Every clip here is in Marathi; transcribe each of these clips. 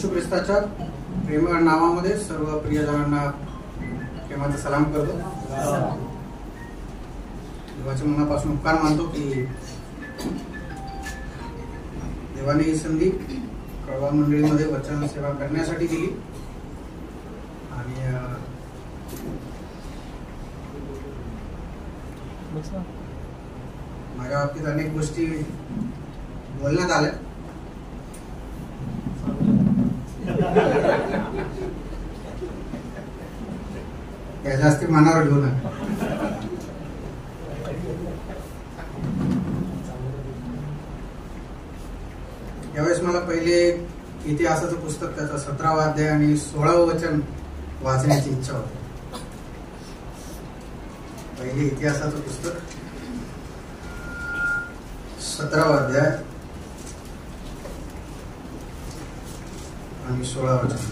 येशू ख्रिस्ताच्या प्रेमळ नावामध्ये सर्व प्रियजनांना प्रेमाचा सलाम करतो. देवाच्या मनापासून उपकार मानतो की देवाने ही संधी कळवा मंडळीमध्ये वचन सेवा करण्यासाठी दिली आणि माझ्या बाबतीत अनेक गोष्टी बोलण्यात आल्या. त्या जास्ती मनावर घेऊ नका. यावेळेस मला पहिले इतिहासाचं पुस्तक त्याचा 17वा अध्याय आणि 16वं वचन वाचण्याची इच्छा होती. पहिले इतिहासाचं पुस्तक 17वा अध्याय आणि 16वं वचन.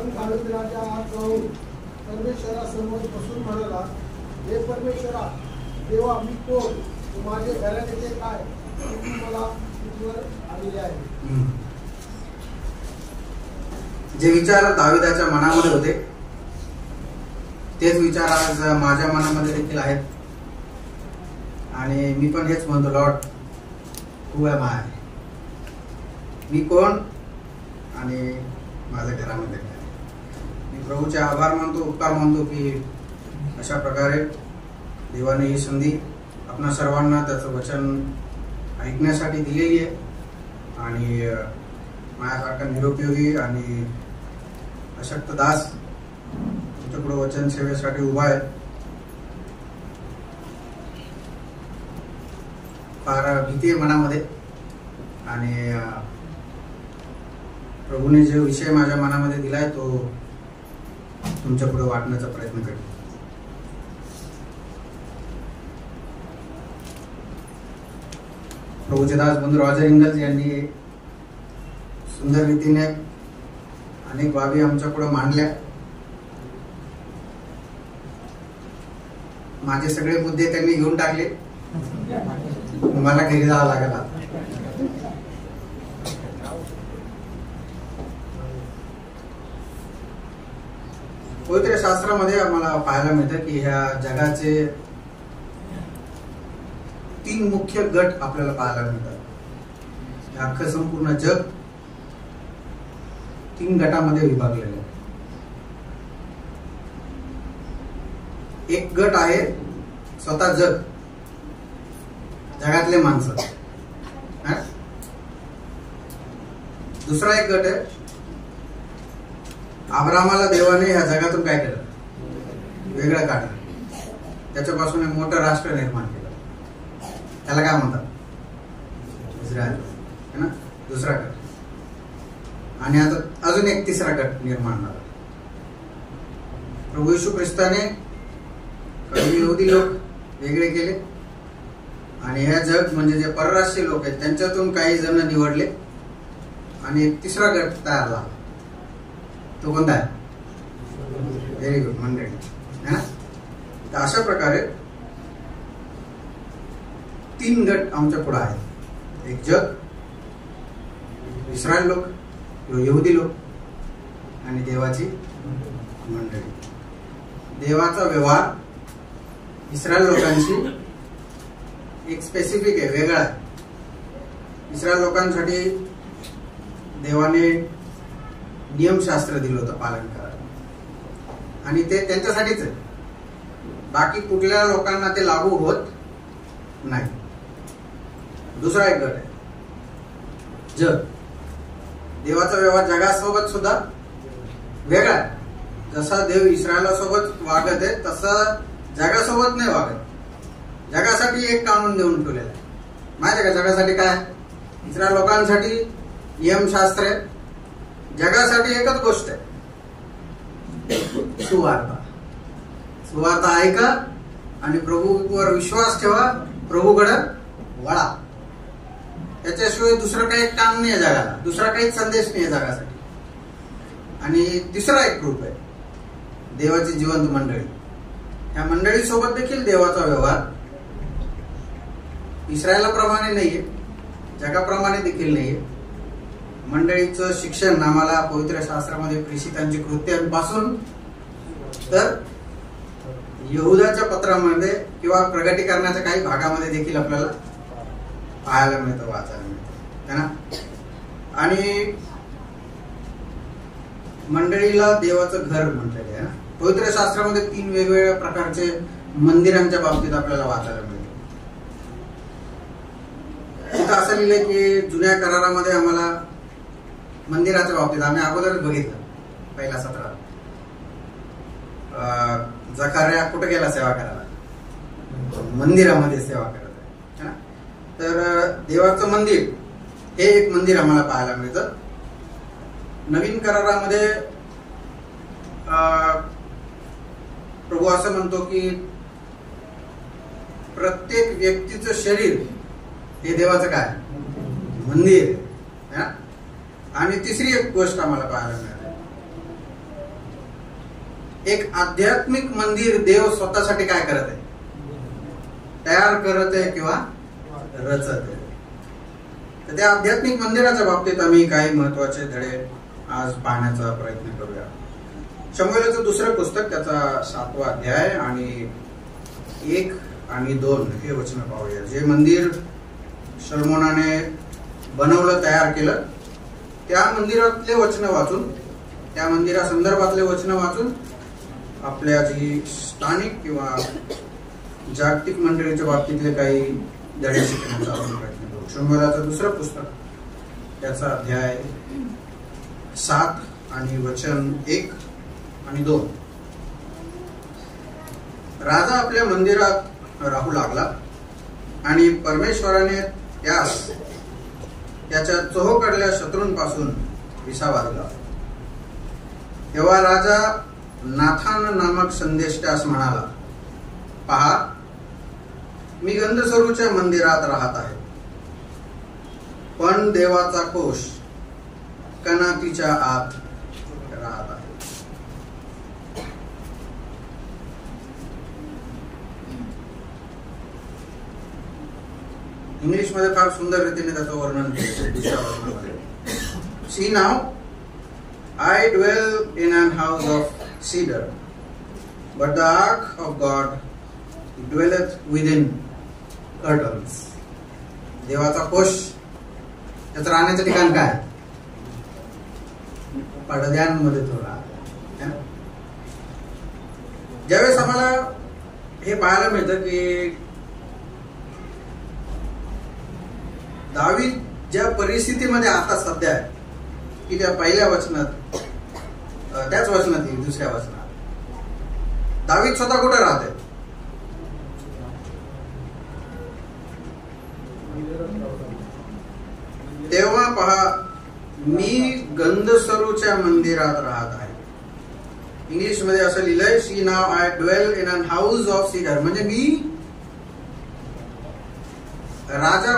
दावीद राजा आत जाऊन परमेश्वरासमोर बसून म्हणाला, हे परमेश्वरा, देवा मी कोण, तू माझे घराण्याचे काय, तू मला तुझवर आलेले आहे. जे विचार दाविदाच्या मनामध्ये होते तेच विचार आज माझ्या मनामध्ये देखील आहेत आणि मी पण हेच म्हणतो, लॉर्ड हू एम आय, मी कोण आणि माझ्या घरामध्ये काय. मी प्रभूचे आभार मानतो, उपकार मानतो की अशा प्रकारे देवाने ही संधी आपणा सर्वांना त्याचं वचन ऐकण्यासाठी दिलेली आहे आणि माझ्यासारखा निरुपयोगी आणि अशक्त दास तुमच्यापुढे वचन सेवेसाठी उभा आहे. फार भीती आहे मनामध्ये आणि प्रभूने जो विषय माझ्या मनामध्ये दिलाय तो तुमच्या पुढे वाटण्याचा प्रयत्न करेन. प्रभूचे दास बंधू रॉजर इंगल्स यांनी सुंदर रीतीने अनेक बाबी आमच्या पुढे मांडल्या. माझे सगळे मुद्दे त्यांनी घेऊन टाकले, मला घरी जावं लागेल. पवित्र शास्त्रामध्ये आम्हाला पाहायला मिळतं की ह्या जगाचे 3 मुख्य गट आपल्याला पाहायला मिळतात. हे अख्खं संपूर्ण जग 3 गटामध्ये विभागलेलं आहे. एक गट आहे स्वतः जग, जगातले माणसं. दुसरा एक गट आहे, अब्रामाला देवाने ह्या जगातून काय केलं, वेगळं काढलं, त्याच्यापासून एक मोठं राष्ट्र निर्माण केलं. त्याला काय म्हणतात, इस्रायल है ना. दुसरा गट आणि आता अजून एक तिसरा गट निर्माण झाला. प्रभू येशू ख्रिस्ताने काही यहुदी लोक वेगळे केले आणि हे जग म्हणजे जे परराष्ट्रीय लोक आहेत त्यांच्यातून काही जण निवडले आणि एक तिसरा गट तयार झाला. तो कोणता आहे, व्हेरी गुड मंडळी है ना. तर अशा प्रकारे 3 गट आमच्या पुढे आहेत. एक जग, इस्रायल लोक किंवा यहुदी लोक आणि देवाची मंडळी. देवाचा व्यवहार इस्रायल लोकांशी एक स्पेसिफिक आहे, वेगळा आहे. इस्रायल लोकांसाठी देवाने नियमशास्त्र दिलं होतं पालन करायला आणि ते त्यांच्यासाठीच आहे. बाकी कुठल्या लोकांना ते लागू होत नाही. दुसरा एक गट आहे जग. देवाचा व्यवहार जगासोबत सुद्धा वेगळा आहे. जसा देव इस्रायलासोबत वागत आहे तसं जगासोबत नाही वागत. जगासाठी एक कानून देऊन ठेवलेलं आहे. माहिती आहे का जगासाठी काय, इस्रायल लोकांसाठी नियमशास्त्र आहे, जगासाठी एकच गोष्ट आहे, सुवार्ता. सुवार्ता ऐका आणि प्रभूवर विश्वास ठेवा, प्रभूकडे वळा. त्याच्याशिवाय दुसरं काही काम नाही आहे जगाला, दुसरा काही संदेश नाही आहे जगासाठी. आणि तिसरा एक ग्रुप आहे देवाची जिवंत मंडळी. ह्या मंडळीसोबत देखील देवाचा व्यवहार इस्रायलाप्रमाणे नाहीये, जगाप्रमाणे देखील नाहीये. मंडळीचं शिक्षण आम्हाला पवित्र शास्त्रामध्ये प्रेषितांची कृत्यांपासून तर यहुदाच्या पत्रामध्ये किंवा प्रगटीकरणाच्या काही भागामध्ये देखील आपल्याला पाहायला मिळतं, वाचायला मिळतं, है ना. आणि मंडळीला देवाचं घर म्हटलेलं आहे ना. पवित्र शास्त्रामध्ये 3 वेगवेगळ्या प्रकारचे मंदिरांच्या बाबतीत आपल्याला वाचायला मिळतं. तिथं असं लिहिलंय की जुन्या करारामध्ये आम्हाला मंदिराच्या बाबतीत आम्ही अगोदरच बघितलं पहिल्या सत्रात, जकार्या कुठे गेला सेवा करायला? मंदिरामध्ये सेवा करत आहे. तर देवाचं मंदिर हे एक मंदिर आम्हाला पाहायला मिळतं. नवीन करारामध्ये प्रभू असं म्हणतो की प्रत्येक व्यक्तीचं शरीर हे देवाचं काय मंदिर आहे. आणि तिसरी एक गोष्ट आम्हाला पाहायला मिळते, एक आध्यात्मिक मंदिर देव स्वतःसाठी काय करत आहे? तयार करत आहे किंवा रचत आहे. तर त्या आध्यात्मिक मंदिराच्या बाबतीत आम्ही काही महत्वाचे धडे आज पाहण्याचा प्रयत्न करूया. शमूएलाचं दुसरं पुस्तक त्याचा 7वा अध्याय आणि 1 आणि 2 हे वचन पाहूया. जे मंदिर शलोमोनाने बनवलं, तयार केलं, त्या मंदिरातले वचन वाचून, त्या मंदिरा संदर्भातले वचन वाचून आपल्या जी स्थानिक किंवा जागतिक मंडळीच्या बाबतीतले काही धडे शिकण्याचा आपण प्रयत्न करू. शमूएलाचं दुसरं पुस्तक त्याचा अध्याय 7 आणि वचन 1 आणि 2. राजा आपल्या मंदिरात राहू लागला आणि परमेश्वराने त्यास त्याच्या चोहोकडल्या शत्रूंपासून विसावा दिला. तेव्हा राजा नाथान नामक संदेष्टास म्हणाला, पहा, मी गंधसरूच्या मंदिरात राहत आहे, पण देवाचा कोश कनातीच्या आत राहत आहे. इंग्लिश मध्ये फार सुंदर रीतीने त्याचं वर्णन केलं. See now, I dwell in an house of cedar, but the ark of God dwelleth within curtains. देवाचा कोश त्याचं राहण्याचं ठिकाण काय? पडद्यांमध्ये तो राहतो. ज्यावेळेस आम्हाला हे पाहायला मिळतं की दावीद ज्या परिस्थितीमध्ये आता सध्या आहे की त्या पहिल्या वचनात, त्याच वचनात येईल दुसऱ्या वचनात, दावीद स्वतः कुठे राहते? तेव्हा पहा, मी गंधसरूच्या मंदिरात राहत आहे. इंग्लिश मध्ये असं लिहिलंय, see now I dwell in an house of cedar. म्हणजे मी राजा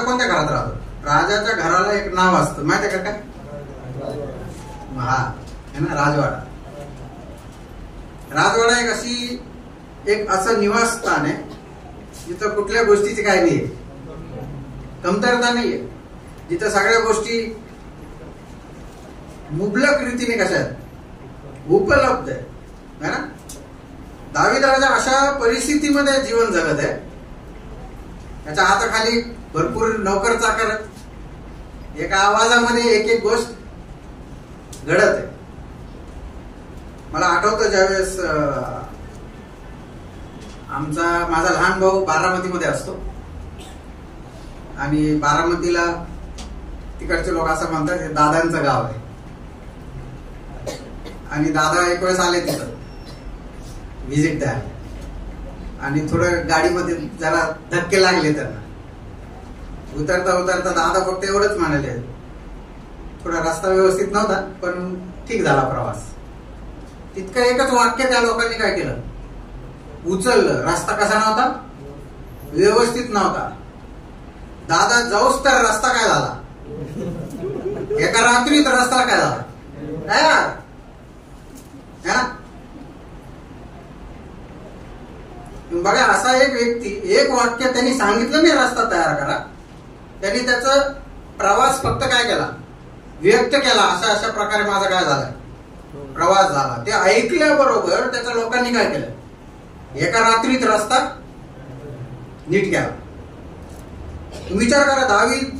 कोणत्या घरात राहतो? राजाच्या घराला एक नाव असतं, माहिती आहे का? काय? हा है ना, राजवाडा. राजवाडा एक असं निवास स्थान आहे जिथं कुठल्या गोष्टीची काय नाहीये, कमतरता नाहीये, जिथं सगळ्या गोष्टी मुबलक रीतीने कशा आहेत? उपलब्ध आहे ना. दावीद राजा अशा परिस्थितीमध्ये जीवन जगत आहे. त्याच्या हाताखाली भरपूर नोकर चाकर, एका आवाजामध्ये एक एक गोष्ट घडत आहे. मला आठवतं ज्यावेळेस माझा लहान भाऊ बारामतीमध्ये असतो आणि बारामतीला तिकडचे लोक असं म्हणतात हे दादांचं गाव आहे. आणि दादा एक वेळेस आले तिथं व्हिजिट द्यायला आणि थोडं गाडीमध्ये जरा धक्के लागले त्यांना. उतरता दादा फक्त एवढंच म्हणाले, थोडा रस्ता व्यवस्थित नव्हता पण ठीक झाला प्रवास. तितकं एकच वाक्य त्या लोकांनी काय केलं, उचललं. रस्ता कसा नव्हता? व्यवस्थित नव्हता. दादा जाऊस तर रस्ता काय झाला, एका रात्रीत रस्ता काय झाला. बघा, असा एक व्यक्ती, एक वाक्य त्यांनी सांगितलं नाही रस्ता तयार करा, त्यांनी त्याचा प्रवास फक्त काय केला, व्यक्त केला, अशा प्रकारे माझा काय झाला, प्रवास झाला. ते ऐकल्याबरोबर त्याच्या लोकांनी काय केलं, एका रात्रीत रस्ता नीट केला. तुम्ही विचार करा, दावीद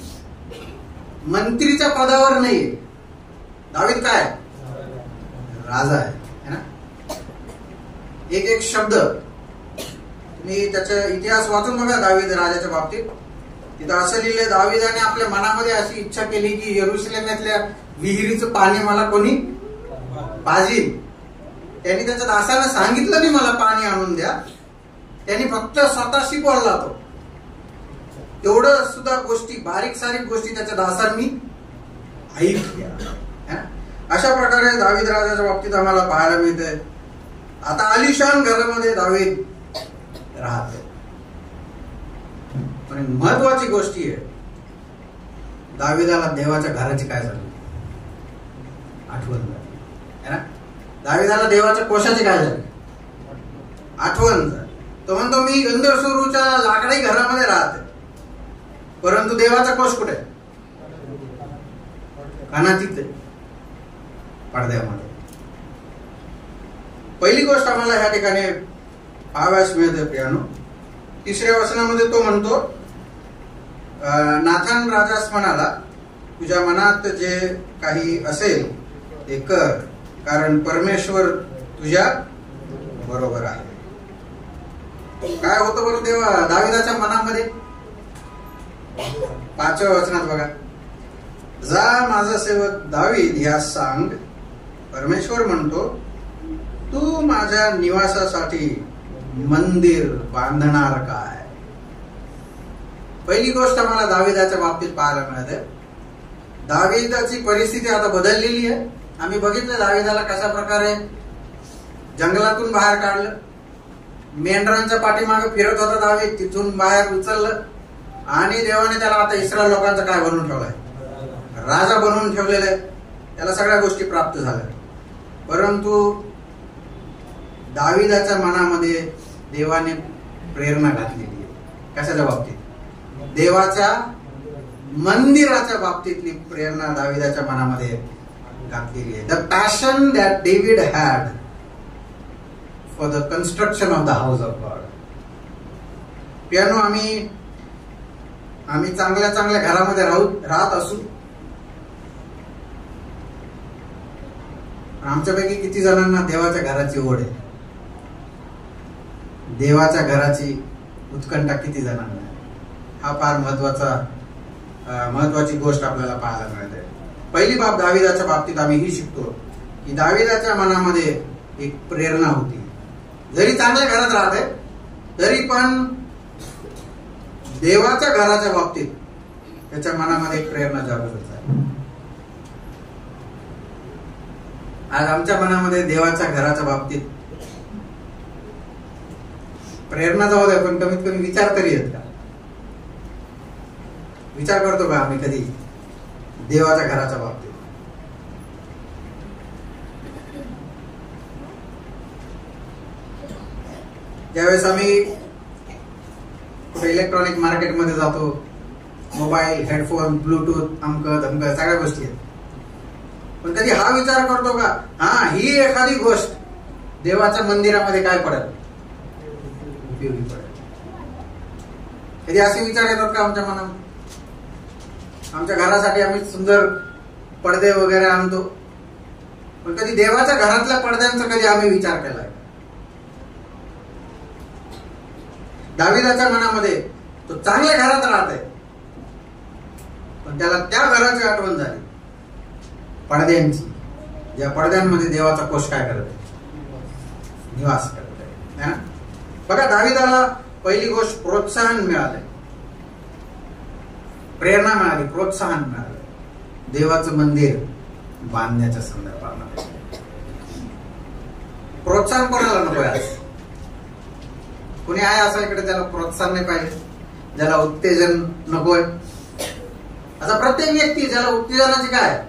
मंत्रीच्या पदावर नाही, दावीद काय राजा आहे है ना. एक एक शब्द तुम्ही त्याचा इतिहास वाचून बघा दावीद राजाच्या बाबतीत. तिथं असं लिहिलंय, दावीदाने आपल्या मनामध्ये अशी इच्छा केली की यरुशलेमातल्या विहिरीचं पाणी मला कोणी पाजील. त्यांनी त्याच्या दासाला सांगितलं नाही मला पाणी आणून द्या, त्यांनी फक्त स्वतःशी बोलला. तो तेवढं सुद्धा गोष्टी, बारीक सारीक गोष्टी त्याच्या दासांनी ऐकल्या. अशा प्रकारे दावीद राजाच्या बाबतीत आम्हाला पाहायला मिळतंय. आता आलिशान घरामध्ये दावीद राहते, पण महत्वाची गोष्टी आहे, दावीदाला देवाच्या घराची काय झाली आठवण झाली है ना. दावीदाला देवाच्या कोशाची काय झाली आठवण झाली. तो म्हणतो मी गंधर्वरूच्या लाकडी घरामध्ये राहते, परंतु देवाचा कोश कुठे, कानातीत पडद्यामध्ये. पहिली गोष्ट आम्हाला ह्या ठिकाणी पाहाव्यास मिळते प्रियानो. 3ऱ्या वचनामध्ये तो म्हणतो, नाथान राजास म्हणाला, तुझ्या मनात जे काही असेल ते कर, कारण परमेश्वर तुझ्या बरोबर आहे. काय होतं बरं देवा दाविदाच्या मनामध्ये? 5व्या वचनात बघा, जा माझा सेवक दावीद यास सांग, परमेश्वर म्हणतो, तू माझ्या निवासासाठी मंदिर बांधणार काय. पहिली गोष्ट आम्हाला दाविदाच्या बाबतीत पाहायला मिळते. दाविदाची परिस्थिती आता बदललेली आहे. आम्ही बघितलं दाविदाला कशा प्रकारे जंगलातून बाहेर काढलं, मेंढरांच्या पाठीमागे फिरत होता दावीद, तिथून बाहेर उचललं आणि देवाने त्याला आता इस्रायल लोकांचा काय बनवून ठेवलाय, राजा बनवून ठेवलेला आहे. त्याला सगळ्या गोष्टी प्राप्त झाल्या. परंतु दाविदाच्या मनामध्ये देवाने प्रेरणा घातलेली आहे. कशाच्या बाबतीत? देवाच्या मंदिराच्या बाबतीतली प्रेरणा दाविदाच्या मनामध्ये घातलेली आहे. The passion that David had for the construction of the house of God. Piano आम्ही चांगल्या चांगल्या घरामध्ये राहत असू, आमच्यापैकी किती जणांना देवाच्या घराची ओढ आहे, देवाच्या घराची उत्कंठा किती जणांना आहे? हा फार महत्वाची गोष्ट आपल्याला पाहायला मिळते. पहिली बाब दाविदाच्या बाबतीत आम्ही ही शिकतो की दाविदाच्या मनामध्ये एक प्रेरणा होती. जरी चांगल्या घरात राहते तरी पण देवाच्या घराच्या बाबतीत त्याच्या मनामध्ये एक प्रेरणा जागृत आहे. आज आमच्या मनामध्ये देवाच्या घराच्या बाबतीत प्रेरणा जाऊ द्या, पण कमीत कमी विचार तरी येत का? विचार करतो का आम्ही कधी देवाच्या घराच्या बाबतीत? ज्यावेळेस आम्ही कुठे इलेक्ट्रॉनिक मार्केटमध्ये जातो, मोबाईल, हेडफोन, ब्लूटूथ, अमकं धमकं सगळ्या गोष्टी आहेत, पण कधी हा विचार करतो का हा ही एखादी गोष्ट देवाच्या मंदिरामध्ये काय पडेल, उपयोगी पडेल? कधी असे विचार येतात का आमच्या मनात? आमच्या घरासाठी आम्ही सुंदर पडदे वगैरे आणतो, पण कधी देवाच्या घरातल्या पडद्यांचा कधी आम्ही विचार केलाय? दाविदाच्या मनामध्ये तो चांगल्या घरात राहते, पण त्याला त्या घराची आठवण झाली, पडद्यांची, ज्या पडद्यांमध्ये देवाचा कोश काय करत आहे, निवास करत आहे. बघा दाविदाला पहिली गोष्ट प्रोत्साहन मिळाले, प्रेरणा मिळाली, प्रोत्साहन मिळालं देवाचं मंदिर बांधण्याच्या संदर्भामध्ये. प्रोत्साहन कोणाला नको आहे? कोणी आहे असं इकडे ज्याला प्रोत्साहन नाही पाहिजे, ज्याला उत्तेजन नकोय? आता प्रत्येक व्यक्ती ज्याला उत्तेजनाची काय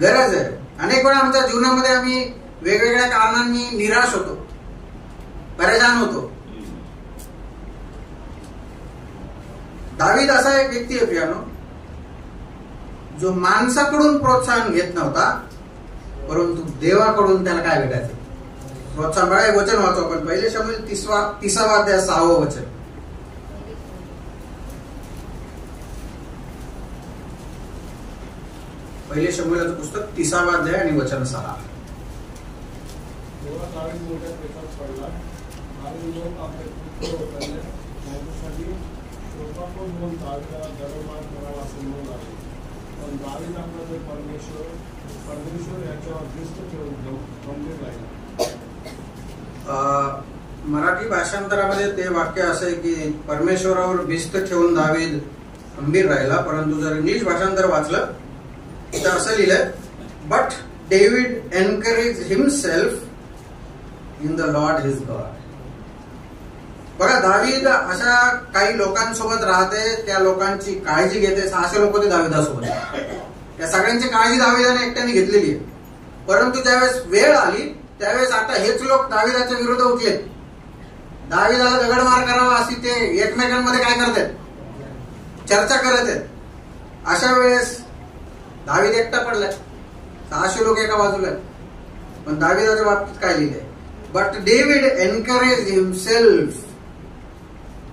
गरज आहे. अनेक वेळा आमच्या जीवनामध्ये आम्ही वेगवेगळ्या कारणांनी निराश होतो, परेशान होतो. दावीद असा एक व्यक्ती आहे प्रियानो, जो माणसाकडून प्रोत्साहन घेत नव्हता, परंतु देवाकडून त्याला काय भेटायचं? प्रोत्साहन. बघा एक वचन वाचू आपण, पहिले शमूएल 30वा अध्याय 6वं वचन. पहिले शमूएलाचं पुस्तक 30वा अध्याय आणि वचन 6. तेव्हा दावीद मोठ्या पेचात पडला आणि लोक आपले पुत्र उचलले, त्यांच्यासाठी शोकाकुल होऊन दावीदाला दरबार करावा असे म्हणू लागले. पण दावीद आपला जो परमेश्वर याच्यावर दृष्ट ठेवून गंभीर राहिला. मराठी भाषांतरामध्ये ते वाक्य असे की परमेश्वरावर भिस्त ठेवून दावीद गंभीर राहिला, परंतु जर इंग्लिश भाषांतर वाचलं तर असं लिहिलंय, but David encourage himself in the Lord his God. बघा, दावीद अशा काही लोकांसोबत राहते, त्या लोकांची काळजी घेते. 600 लोक होते दाविदासोबत, त्या सगळ्यांची काळजी दाविदाने एकट्याने घेतलेली आहे. परंतु ज्यावेळेस वेळ आली त्यावेळेस आता हेच लोक दाविदाच्या विरुद्ध उठले. दाविदाला दगडमार करावा अशी ते एकमेकांमध्ये काय करतात? चर्चा करत आहेत. अशा वेळेस दावीद एकटा पडलाय, 600 लोक एका बाजूला आहेत. पण दाविदाच्या बाबतीत काय लिहिलंय? But David encourage himself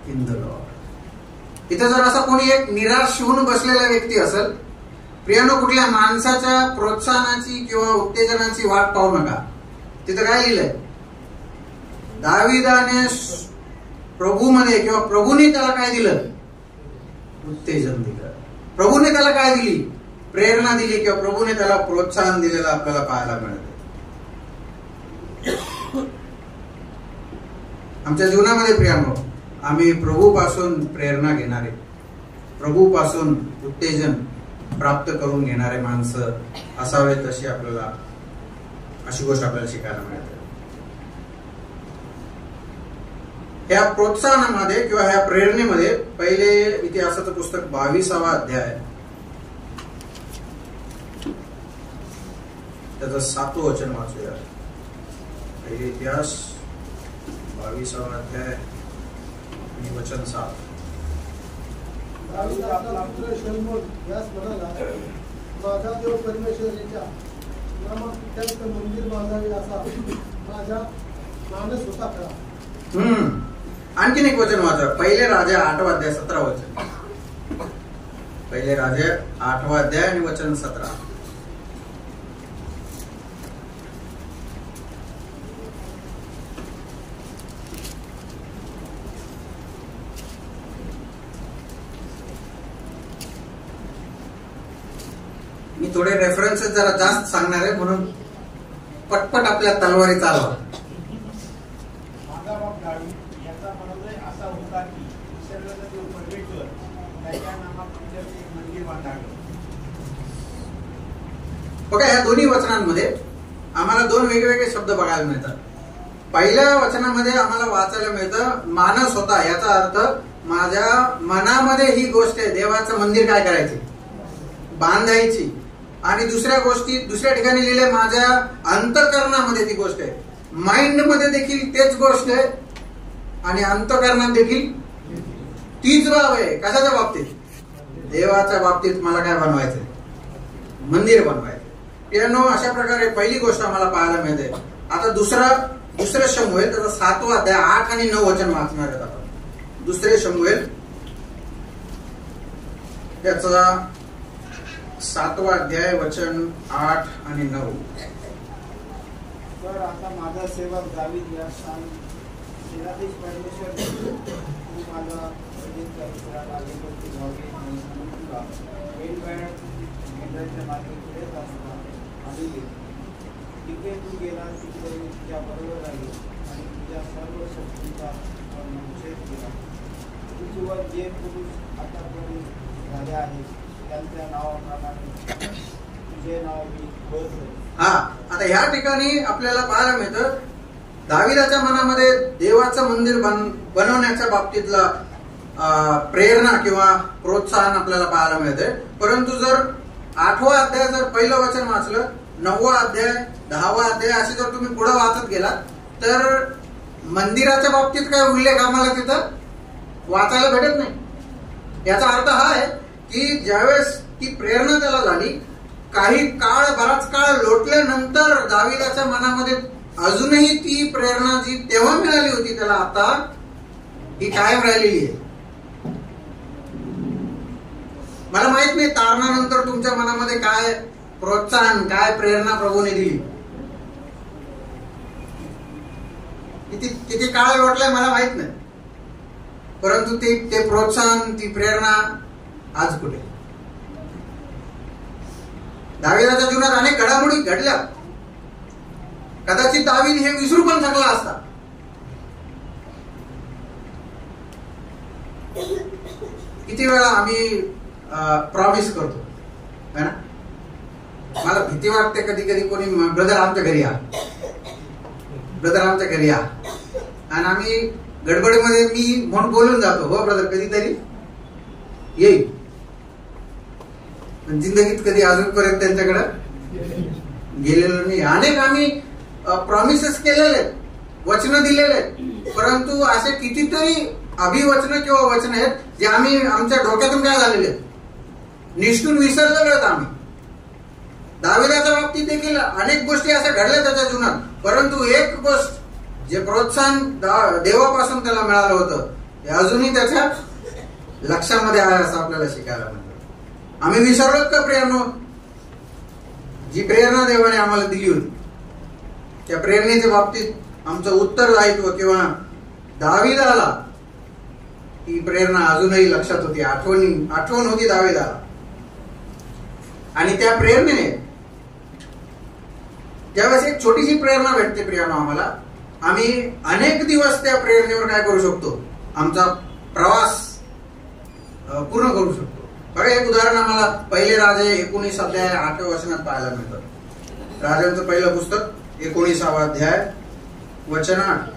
in the Lord. इथे जर असा कोणी एक निराश होऊन बसलेला व्यक्ती असेल, प्रियानो, कुठल्या माणसाच्या प्रोत्साहनाची किंवा उत्तेजनाची वाट पाहू नका. तिथं काय लिहिलंय? दाविदाने प्रभूमध्ये किंवा प्रभूने त्याला काय दिलं? उत्तेजन दिलं. प्रभूने त्याला काय दिली? प्रेरणा दिली किंवा प्रभूने त्याला प्रोत्साहन दिलेलं आपल्याला पाहायला मिळते. आमच्या जीवनामध्ये प्रियानो, आम्ही प्रभूपासून प्रेरणा घेणारे, प्रभूपासून उत्तेजन प्राप्त करून घेणारे माणसं असावेत, अशी गोष्ट आपल्याला शिकायला मिळते. ह्या प्रोत्साहनामध्ये किंवा ह्या प्रेरणेमध्ये पहिले इतिहासाचं पुस्तक 22वा अध्याय त्याचं 7वं वचन वाचूया. पहिले इतिहास 22वा अध्याय आणि वचन 7. दावीद आपला पुत्र शलोमोन यास म्हणाला, माझा देव परमेश्वराच्या नामात मंदिर बांधावे असा माझा मानस होता खरा. आणखीन एक वचन वाचा, पहिले राजा 8वा अध्याय 17 वचन. पहिले राजा 8वा अध्याय आणि वचन 17. मी थोडे रेफरन्सेस जरा जास्त सांगणार आहे, म्हणून पटपट आपल्या तलवारी चालवा. माझा बाप दावीद याचा मनोदय असा होता की निसर्गाचा देव परमेश्वर त्याच्या नामात एक मंदिर बांधावे. बघा, या दोन्ही वचनांमध्ये आम्हाला दोन वेगवेगळे शब्द बघायला मिळतात. पहिल्या वचनामध्ये आम्हाला वाचायला मिळतं मानस होता, याचा अर्थ माझ्या मनामध्ये ही गोष्ट आहे, देवाचं मंदिर काय करायचे? बांधायची. आणि दुसऱ्या ठिकाणी लिहिले माझ्या अंतःकरणामध्ये ती गोष्ट आहे. माइंड मध्ये देखील तेच गोष्ट आहे आणि अंतःकरणात देखील तीच बाब आहे. कशाच्या बाबतीत? देवाच्या बाबतीत मला काय बनवायचंय? मंदिर बनवायचं. पियानो. अशा प्रकारे पहिली गोष्ट आम्हाला पाहायला मिळते. आता दुसरं शमूएल त्याचा 7वा अध्याय 8 आणि 9 वचन वाचणार आहेत आपण. दुसरे शमूएल त्याचा 7वा अध्याय वचन 8 आणि 9. तर आता माझा सेवक दावीद या सांग, सेनाधीश परमेश्वर तू माझा अधिपती व्हावे आणि सांगू तुला मेंढराच्या मागे पुढे असता आणि तिथे तू गेला तिथे मी तुझ्या बरोबर राहील आणि तुझ्या सर्व शक्तीचा निषेध केला. तुझ्यावर जे पुरुष आतापर्यंत झाले आहेत त्यांच्या नावाप्रमाणे तुझे नाव मी बोलतो. आता ह्या ठिकाणी आपल्याला पाहायला मिळतं दाविदाच्या मनामध्ये देवाचं मंदिर बनवण्याच्या बाबतीतला प्रेरणा किंवा प्रोत्साहन आपल्याला पाहायला मिळते. परंतु जर 8वा अध्याय जर पहिलं वचन वाचलं, 9वा अध्याय, 10वा अध्याय असे जर तुम्ही पुढे वाचत गेलात तर मंदिराच्या बाबतीत काय उल्लेख आम्हाला तिथं वाचायला भेटत नाही. याचा अर्थ हा आहे की ज्यावेळेस ती प्रेरणा त्याला झाली. काही काळ, बराच काळ लोटल्यानंतर दाविदाच्या मनामध्ये अजूनही ती प्रेरणा जी तेव्हा मिळाली होती त्याला आता ही कायम राहिलेली आहे. मला माहित नाही तारणानंतर तुमच्या मनामध्ये काय प्रोत्साहन, काय प्रेरणा प्रभूने दिली. किती काळ लोटलाय मला माहित नाही, परंतु ते प्रोत्साहन, ती प्रेरणा आज कुठे? दाविदाच्या जीवनात अनेक घडामोडी घडल्या. कदाचित दावीद हे विसरू पण शकला असता. किती वेळा आम्ही प्रॉमिस करतो है ना, मला भीती वाटते कधी कधी कोणी ब्रदर आमच्या घरी या, ब्रदर आमच्या घरी या, आणि आम्ही गडबडीमध्ये मी म्हणून बोलून जातो, हो ब्रदर कधीतरी येईल. जिंदगीत कधी अजूनपर्यंत त्यांच्याकडे गेलेलो नाही. अनेक आम्ही प्रॉमिसेस केलेले, वचन दिलेले, परंतु असे कितीतरी अभिवचन किंवा वचन आहेत जे आम्ही आमच्या डोक्यातून काय झालेले आहेत, निष्ठून विसरलेलो आहेत आम्ही. दाविदाच्या बाबतीत देखील अनेक गोष्टी अशा घडल्या त्याच्या जीवनात, परंतु एक गोष्ट जे प्रोत्साहन देवापासून त्याला मिळालं होतं ते अजूनही त्याच्या लक्षामध्ये आहे असं आपल्याला शिकायला मिळतं. आम्ही विसरलो का प्रेरणा, जी प्रेरणा देवाने आम्हाला दिली होती, त्या प्रेरणेच्या बाबतीत आमचं उत्तरदायित्व किंवा दाविदाला ती प्रेरणा अजूनही लक्षात होती, आठवण होती दाविदाला. आणि त्या प्रेरणेने ज्यावेळेस एक छोटीशी प्रेरणा भेटते प्रियानो आम्हाला, आम्ही अनेक दिवस त्या प्रेरणेवर काय करू शकतो, आमचा प्रवास पूर्ण करू शकतो. बघा एक उदाहरण आम्हाला पहिले राजे 19 अध्याय 8व्या वचनात पाहायला मिळतं. राजांचं पहिलं पुस्तक 19वा अध्याय वचन 8.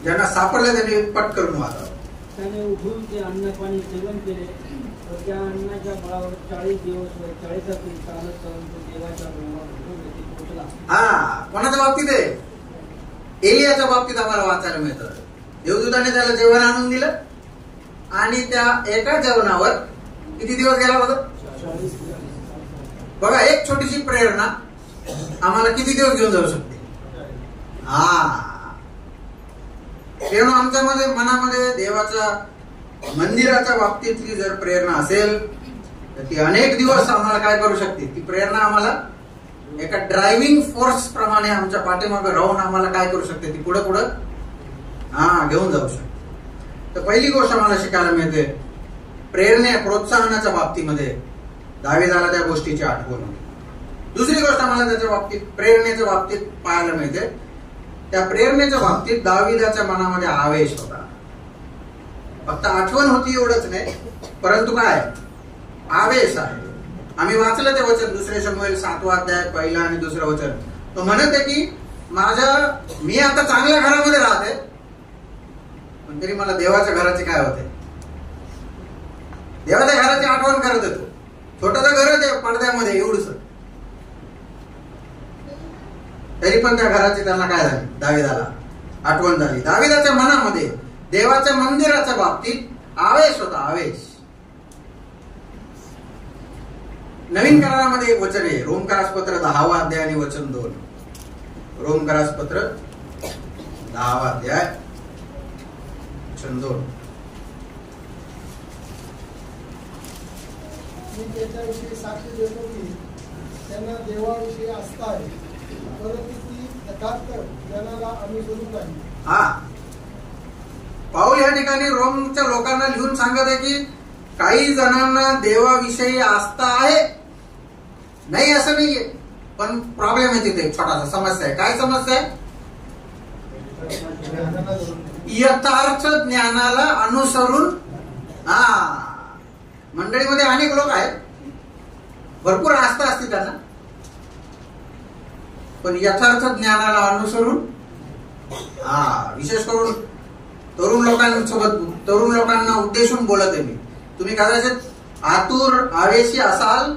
ज्यांना सापडलं त्यांनी पट करून वाचावं. त्याने उठून ते अन्न पाणी सेवन केले व त्या अन्नाच्या बळावर 40 दिवस व 40 रात्री चालत चालून तो देवाच्या भवनात पोहोचला. हा कोणाच्या बाबतीत आहे? एलियाच्या बाबतीत आम्हाला वाचायला मिळतं. देवदूताने त्याला जेवण आणून दिलं आणि त्या एका जेवणावर किती दिवस गेला होता? 40. बघा एक छोटीशी प्रेरणा आम्हाला किती दिवस घेऊन जाऊ शकते. तेव्हा आमच्या मनामध्ये देवाच्या मंदिराच्या बाबतीतली जर प्रेरणा असेल तर ती अनेक दिवस आम्हाला काय करू शकते. ती प्रेरणा आम्हाला एका ड्रायव्हिंग फोर्स प्रमाणे आमच्या पाठीमागे राहून आम्हाला काय करू शकते, ती पुढे घेऊन जाऊ शकते. तर पहिली गोष्ट आम्हाला शिकायला मिळते, प्रोत्साहनाच्या बाबतीमध्ये दाविदाला त्या गोष्टीची आठवण होती. दुसरी गोष्ट आम्हाला त्याच्या बाबतीत प्रेरणेच्या बाबतीत पाहायला मिळते, त्या प्रेरणेच्या बाबतीत दाविदाच्या मनामध्ये आवेश होता. फक्त आठवण होती एवढंच नाही, परंतु काय आवेश आहे. आम्ही वाचलं ते वचन 2 शमूएल 7वा अध्याय 1 आणि 2 वचन. तो म्हणत आहे की मी आता चांगल्या घरामध्ये राहते, पण तरी मला देवाच्या घराचे काय होते, देवाच्या घराची आठवण करत येतो. छोटंसं घरच आहे पडद्यामध्ये एवढंच, तरी पण त्या घराची त्यांना काय झाली, दाविदाला आठवण झाली. दाविदाच्या मनामध्ये देवाच्या मंदिराच्या बाबतीत आवेश होता, आवेश. नवीन करारामध्ये एक वचन आहे, रोमकारासपत्र 10वा अध्याय आणि वचन 2. रोमकारासपत्र 10वा अध्याय वचन 2. मी त्याच्याविषयी साक्ष देतो की त्यांना देवाविषयी आस्था आहे, परंतु ती यथार्थ ज्ञानाला अनुसरून नाही. पाऊल या ठिकाणी रोमच्या लोकांना लिहून सांगत आहे की काही जणांना देवाविषयी आस्था आहे, नाही असं नाहीये, पण प्रॉब्लेम आहे तिथे. छोटासा समस्या आहे. काय समस्या आहे? यथार्थ ज्ञानाला अनुसरून. मंडळीमध्ये अनेक लोक आहेत, भरपूर आस्था असते त्यांना, पण यथार्थ ज्ञानाला अनुसरून विशेष करून तरुण लोकांना उद्देशून बोलत आहे मी. तुम्ही कदाचित आतुर आवेशी असाल,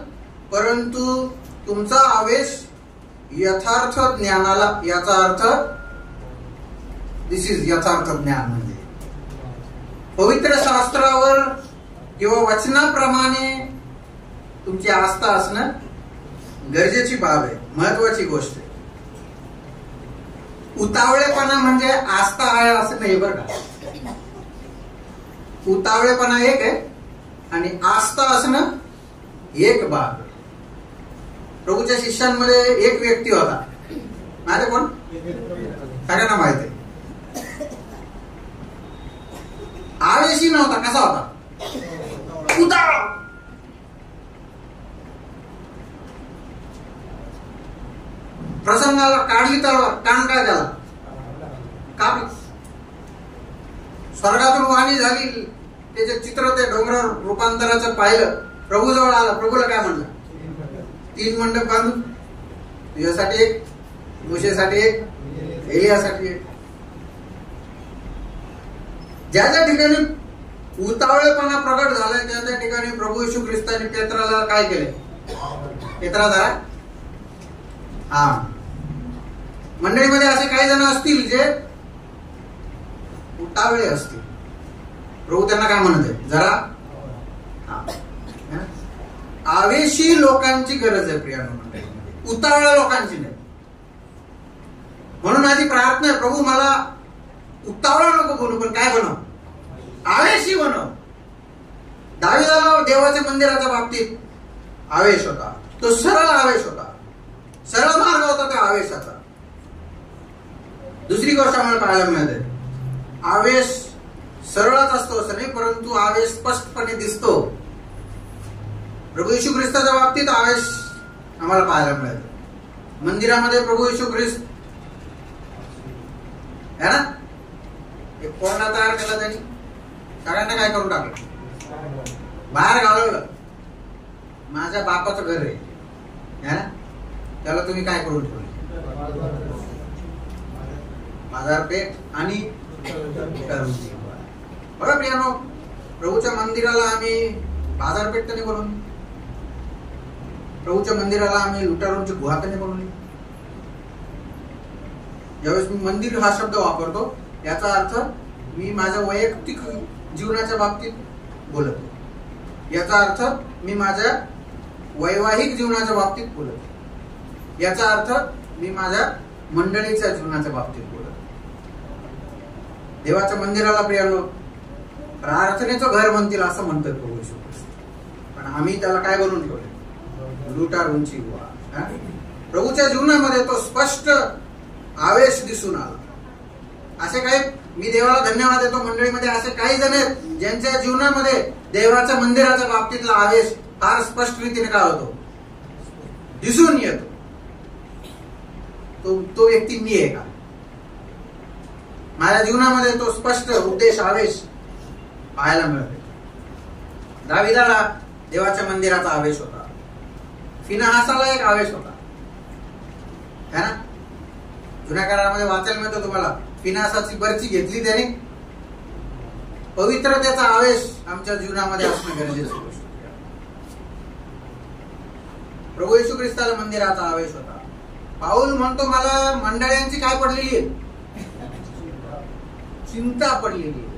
परंतु तुमचा आवेश यथार्थ ज्ञानाला, याचा अर्थ दिस इज याचा अर्थ ज्ञान म्हणजे पवित्र शास्त्रावर किंवा वचनाप्रमाणे तुमची आस्था असणं गरजेची बाब आहे, महत्वाची गोष्ट आहे. उतावळेपणा म्हणजे आस्था आहे असं नाही बरं का. उतावळेपणा एक आहे आणि आस्था असणं एक बाब. प्रभूच्या शिष्यांमध्ये एक व्यक्ती होता, माहिती कोण? सगळ्यांना माहित आहे. आवेशी नव्हता, कसा होता? उतावळा. प्रसंगाला काढली तलवार, कान काय झाला? कापली. स्वर्गातून वाणी झाली, त्याचे चित्र ते डोंगरावर रूपांतराचं पाहिलं. प्रभू जवळ आला, प्रभूला काय म्हणलं? 3 मंडप बांधून, तुझ्यासाठी एक, मोशेसाठी एक, एलियासाठी एक. ज्या ज्या ठिकाणी उतावळेपणा प्रगट झालाय त्या त्या ठिकाणी प्रभू येशू ख्रिस्ताने पेत्राला काय केले? पेत्रा जरा हा. मंडळीमध्ये असे काही जण असतील जे उतावळे असतील. प्रभू त्यांना काय म्हणत आहे? जरा आवेशी लोकांची गरज आहे प्रियानो, मंडळीमध्ये उतावळ्या लोकांची नाही. म्हणून माझी प्रार्थना आहे, प्रभू मला उतावळा नको बनू, पण काय बनव? आवेशी बनव. दाविदाला देवाच्या मंदिराच्या बाबतीत आवेश होता, तो सरळ आवेश होता, सरळ मार्ग होता त्या आवेशाचा. दुसरी गोष्ट आम्हाला पाहायला मिळते, आवेश सरळच असतो असं नाही, परंतु आवेश स्पष्टपणे दिसतो. प्रभू येशू ख्रिस्ताच्या बाबतीत आवेश आम्हाला पाहायला मिळतो. मंदिरामध्ये प्रभू येशू ख्रिस्त है ना, एक कोंडा तयार केला त्यांनी, सगळ्यांना काय करून टाकलं? बाहेर घालवलं. माझ्या बापाचं घर आहे ना, त्याला तुम्ही काय करून ठेवलं? बाजारपेठ आणि बघा प्रियानो, प्रभूच्या मंदिराला आम्ही बाजारपेठ तर नाही बनवली, प्रभूच्या मंदिराला आम्ही लुटारूंची गुहा तर नाही बनवली. ज्यावेळेस मी मंदिर हा शब्द वापरतो याचा अर्थ मी माझ्या वैयक्तिक जीवनाच्या बाबतीत बोलतो, याचा अर्थ मी माझ्या वैवाहिक जीवनाच्या बाबतीत बोलतो, याचा अर्थ मी माझ्या मंडळीच्या जीवनाच्या बाबतीत बोलतो. देवाच्या मंदिराला प्रियानो प्रार्थनेचं घर म्हणतील असं म्हणतात प्रभू येशू ख्रिस्त, पण आम्ही त्याला काय बनवून ठेवले? लुटारूंची गुहा. प्रभूच्या जीवनामध्ये तो स्पष्ट आवेश दिसून आला. असे काही, मी देवाला धन्यवाद देतो, मंडळीमध्ये असे काही जण आहेत ज्यांच्या जीवनामध्ये देवाच्या मंदिराच्या बाबतीतला आवेश फार स्पष्ट रीतीने काय होतो? दिसून येतो. तो व्यक्ती मी आहे का? माझ्या जीवनामध्ये तो स्पष्ट उद्देश आवेश पाहायला मिळतो. दाविदाला देवाच्या मंदिराचा आवेश होता, फिनहासाला एक आवेश होता है ना. जुन्या काळामध्ये वाचायला मिळतं तुम्हाला, फिनहासाची बर्ची घेतली त्याने. पवित्रतेचा आवेश आमच्या जीवनामध्ये असणं गरजेचं गोष्ट. प्रभू येशू ख्रिस्ताला मंदिराचा आवेश होता. पाऊल म्हणतो मला मंडळांची काय पडलेली आहे? चिंता पडलेली आहे.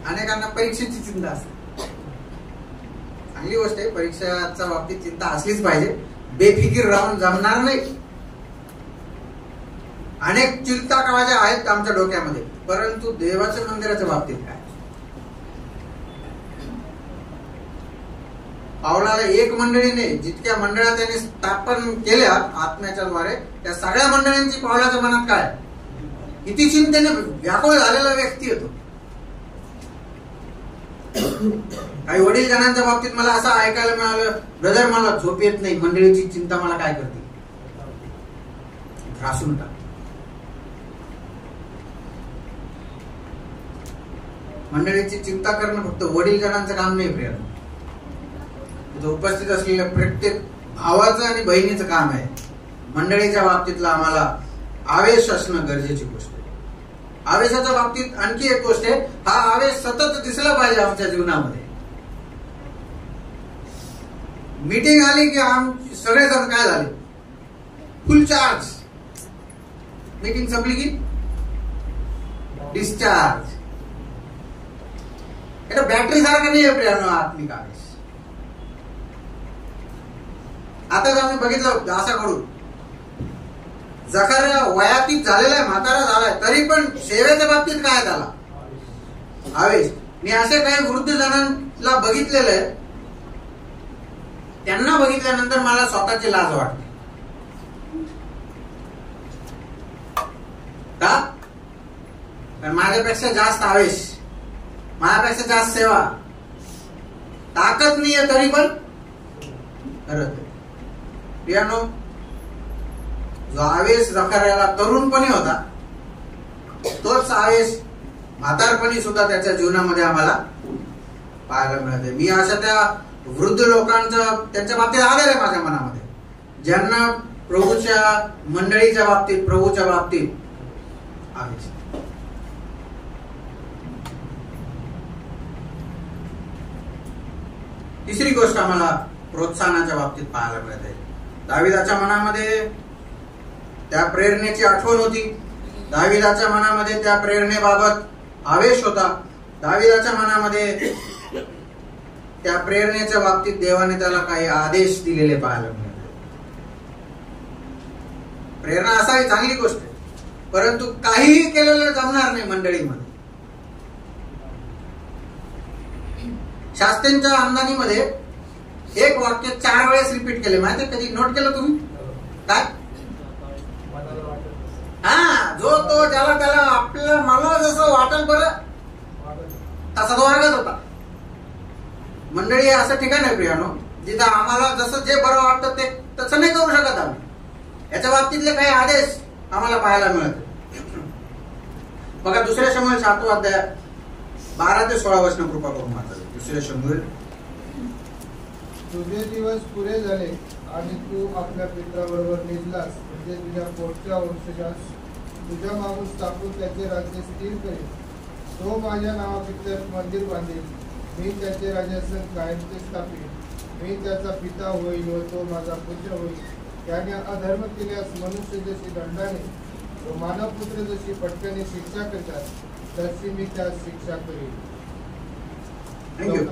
अनेकांना परीक्षेची चिंता असते, चांगली गोष्ट आहे, परीक्षेच्या बाबतीत चिंता असलीच पाहिजे, बेफिकीर राहून जमणार नाही. अनेक चिंता काळाच्या आहेत आमच्या डोक्यामध्ये, परंतु देवाच्या मंदिराच्या बाबतीत काय? पावलाला एक मंडळीने जितक्या मंडळा त्यांनी स्थापन केल्या आत्म्याच्या द्वारे, त्या सगळ्या मंडळींची पावलाच्या मनात काय? किती चिंतेने व्याकुळ झालेला व्यक्ती येतो. काही वडील जणांच्या बाबतीत मला असं ऐकायला मिळालं, ब्रदर मला झोप येत नाही, मंडळीची चिंता मला काय करते? त्रासून टाक. मंडळीची चिंता करणं फक्त वडील जणांचं काम नाही प्रिय, उपस्थित असलेल्या प्रत्येक भावाचं आणि बहिणीचं काम आहे. मंडळीच्या बाबतीतला आम्हाला आवेश असणं गरजेची गोष्ट आहे. आवेशाच्या बाबतीत आणखी एक गोष्ट आहे, हा आवेश सतत दिसला पाहिजे आमच्या जीवनामध्ये. मीटिंग आली की सगळेजण काय झाले? फुल चार्ज. मीटिंग संपली की डिस्चार्ज. এটা बॅटरी सारखं नाही आहे प्रियानो आत्मिक आवेश. आताच आम्ही बघितलं असं करून जखर वयातीत झालेला आहे, म्हातारा झालाय, तरी पण सेवेच्या बाबतीत काय झाला आवेश. मी असे काही वृद्ध जणांना बघितलेलं आहे, त्यांना बघितल्यानंतर मला स्वतःची लाज वाटते. का? कारण माझ्यापेक्षा जास्त आवेश, माझ्यापेक्षा जास्त सेवा, ताकद नाहीये तरी पण करत. पियानो जो आवेश जखऱ्याला तरुणपणी होता, तोच आवेश म्हातारपणी सुद्धा त्याच्या जीवनामध्ये आम्हाला पाहायला मिळते. मी अशा त्या वृद्ध लोकांचं त्यांच्या बाबतीत आलेलं आहे माझ्या मनामध्ये, ज्यांना प्रभूच्या मंडळीच्या बाबतीत, प्रभूच्या बाबतीत आवेश. तिसरी गोष्ट आम्हाला प्रोत्साहनाच्या बाबतीत पाहायला मिळते. दाविदाच्या मनामध्ये त्या प्रेरणेची आठवण होती. दाविदाच्या मनामध्ये त्या प्रेरणेबाबत आवेश होता. दाविदाच्या मनामध्ये त्या प्रेरणेच्या बाबतीत देवाने त्याला काही आदेश दिलेले पाहायला मिळते. प्रेरणा असावी, चांगली गोष्ट आहे, परंतु काहीही केलेलं जमणार नाही मंडळीमध्ये. शास्त्रींच्या आमदानीमध्ये एक वाक्य 4 वेळेस रिपीट केले, माहिती कधी नोट केलं तुम्ही? काय? जो तो ज्याला त्याला आपल्याला मला जसं वाटेल बरं तसा तो वागत होता. मंडळी असं ठिकाण आहे प्रियानो, जिथं आम्हाला जसं जे बरं वाटतं ते तसं नाही करू शकत आम्ही. याच्या बाबतीतले काही आदेश आम्हाला पाहायला मिळते. बघा, 2 शमूएल 7 अध्याय 12 ते 16 वचन कृपा करून वाचा. 2 शमूएल. तुझे दिवस पुरे झाले आणि तू आपल्या पित्राबरोबर निजलास, म्हणजे तुझ्या पोटच्या वंशजास तुझ्या मागून स्थापून त्याचे राज्य स्थिर करेल. तो माझ्या नावापितप मंदिर बांधेल, मी त्याचे राजासन कायमचे स्थापिन. मी त्याचा पिता होईल व तो माझा पुत्र होईल. त्याने अधर्म केल्यास मनुष्य जशी दंडाने व मानवपुत्र जशी पटकने शिक्षा करतात तशी मी त्यास शिक्षा करेल. थँक्यू.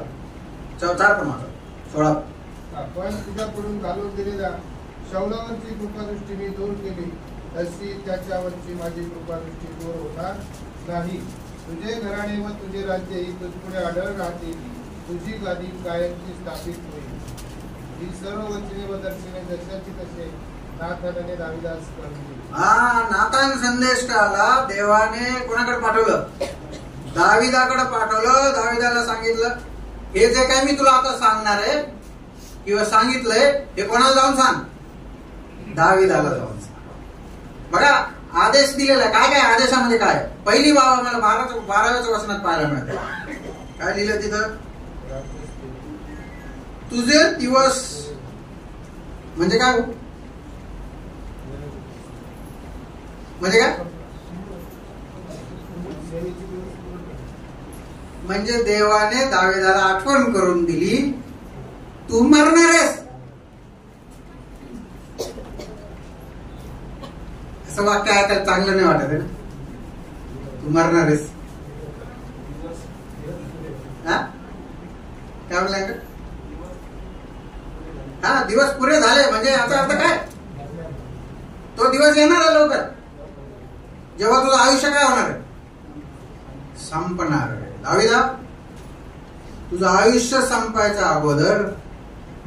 16 पण तुझ्याकडून घालून दिलेल्या शौलावरची कृपादृष्टी मी दूर केली, तशी त्याच्यावरची माझी कृपादृष्टी दूर होणार नाही. तुझे घराणे व तुझे राज्य ही तुझपुढे आढळ राहतील. तुझी गादी कायमची स्थापित होईल. ही सर्व वचने व दर्शने जशाची तसे नाथाने दाविदास कळवली. नाथान संदेश काला देवाने कोणाकडे पाठवलं? दाविदाकडे पाठवलं. दाविदाला सांगितलं, हे जे काय मी तुला आता सांगणार आहे किंवा सांगितलंय हे कोणाला जाऊन सांग? दाविदाला जाऊन सांग. बघा, आदेश दिलेला आहे. काय काय आदेशामध्ये काय? पहिली बाब आम्हाला 12व्या वचनात पाहायला मिळते. काय लिहिलं तिथं? तुझे दिवस म्हणजे काय? म्हणजे काय? म्हणजे देवाने दाविदाला आठवण करून दिली, तू मरणार आहेस. असं वाक्य ऐकायला चांगलं नाही वाटत आहे ना? तू मरणार आहेस. काय म्हणलं? दिवस पुरे झाले म्हणजे याचा अर्थ काय? तो दिवस येणार आहे लवकर, जेव्हा तुझं आयुष्य काय होणार आहे? संपणार आहे. दाविदा, तुझं आयुष्य संपायच्या अगोदर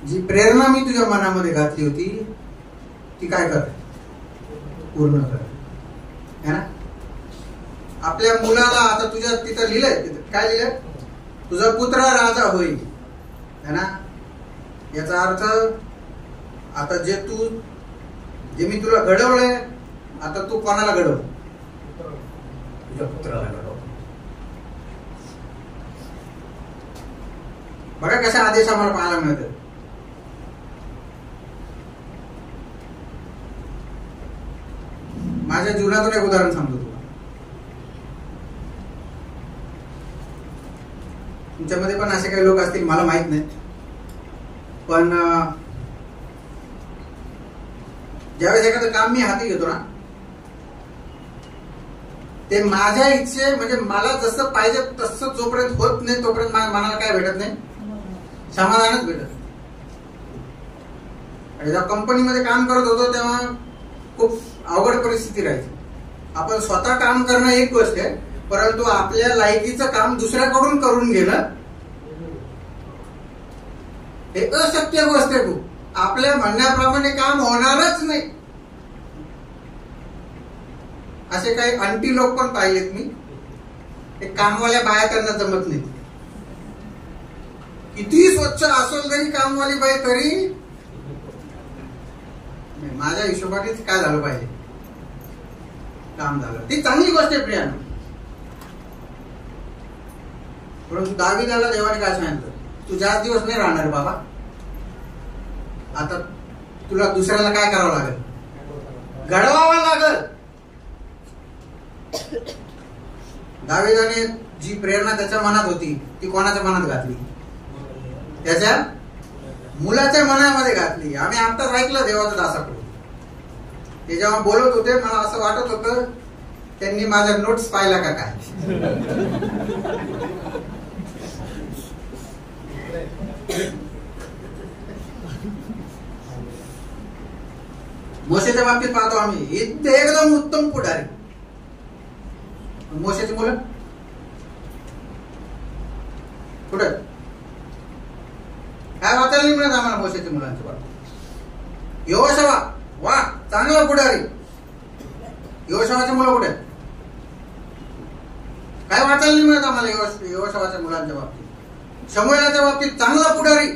जी प्रेरणा मी तुझ्या मनामध्ये घातली होती ती काय कर? पूर्ण कर. है ना? आपल्या मुलाला आता तुझ्या तिथं लिहिलंय, काय लिहिलंय? तुझा पुत्र राजा होईल. है ना? याचा अर्थ आता जे मी तुला घडवलंय, आता तू कोणाला घडव? तुझ्या पुत्राला घडव. बघा कशा आदेश आम्हाला पाहायला मिळतात. माझ्या जीवनातून एक उदाहरण सांगतो तुला. तुमच्यामध्ये पण असे काही लोक असतील, मला माहित नाही, पण ज्यावेळेस एखादं काम मी हाती घेतो ना, ते माझ्या इच्छे म्हणजे मला जसं पाहिजे तसं जोपर्यंत होत नाही तोपर्यंत माझ्या मनाला काय भेटत नाही, समाधानच भेटत. आणि जेव्हा कंपनीमध्ये काम करत होतो तेव्हा खूप अवघड परिस्थिती राहायची. आपण स्वतः काम करणं एक गोष्ट आहे, परंतु आपल्या लायकीचं काम दुसऱ्याकडून करून घेणं हे अशक्य गोष्ट आहे. खूप आपल्या म्हणण्याप्रमाणे काम होणारच नाही. असे काही अंटी लोक पण पाहिलेत मी, ते कामवाल्या बाया त्यांना जमत नाही. किती स्वच्छ असेल तरी कामवाली बाई तरी माझ्या हिशोबाने काय झालं पाहिजे, काम झालं. ती चांगली गोष्ट आहे प्रियानो. परंतु दाविदाला देवाने काय सांगितलं, तू जास्त दिवस नाही राहणार बाबा, आता तुला दुसऱ्याला काय करावं लागेल, घडवावं लागेल. दाविदाने जी प्रेरणा त्याच्या मनात होती ती कोणाच्या मनात घातली, त्याच्या मुलाच्या मनामध्ये घातली. आम्ही आत्ताच ऐकलं देवाचं दासाकडून, ते जेव्हा बोलत होते मला असं वाटत होतं त्यांनी माझ्या नोट्स पाहिला का काय. मोशेच्या बाबतीत पाहतो आम्ही एकदम उत्तम पुढारी. मोशेची मुलं कुठं काय वाचायला नाही मिळत आम्हाला मोशेच्या मुलांच्या बाबतीत. यहोशुआ वा चांगला पुढारी. यहोशुआची मुलं कुठे काय वाचायला नाही मिळत आम्हाला यहोशुआच्या मुलांच्या बाबतीत. शमूएलाच्या बाबतीत चांगला पुढारी,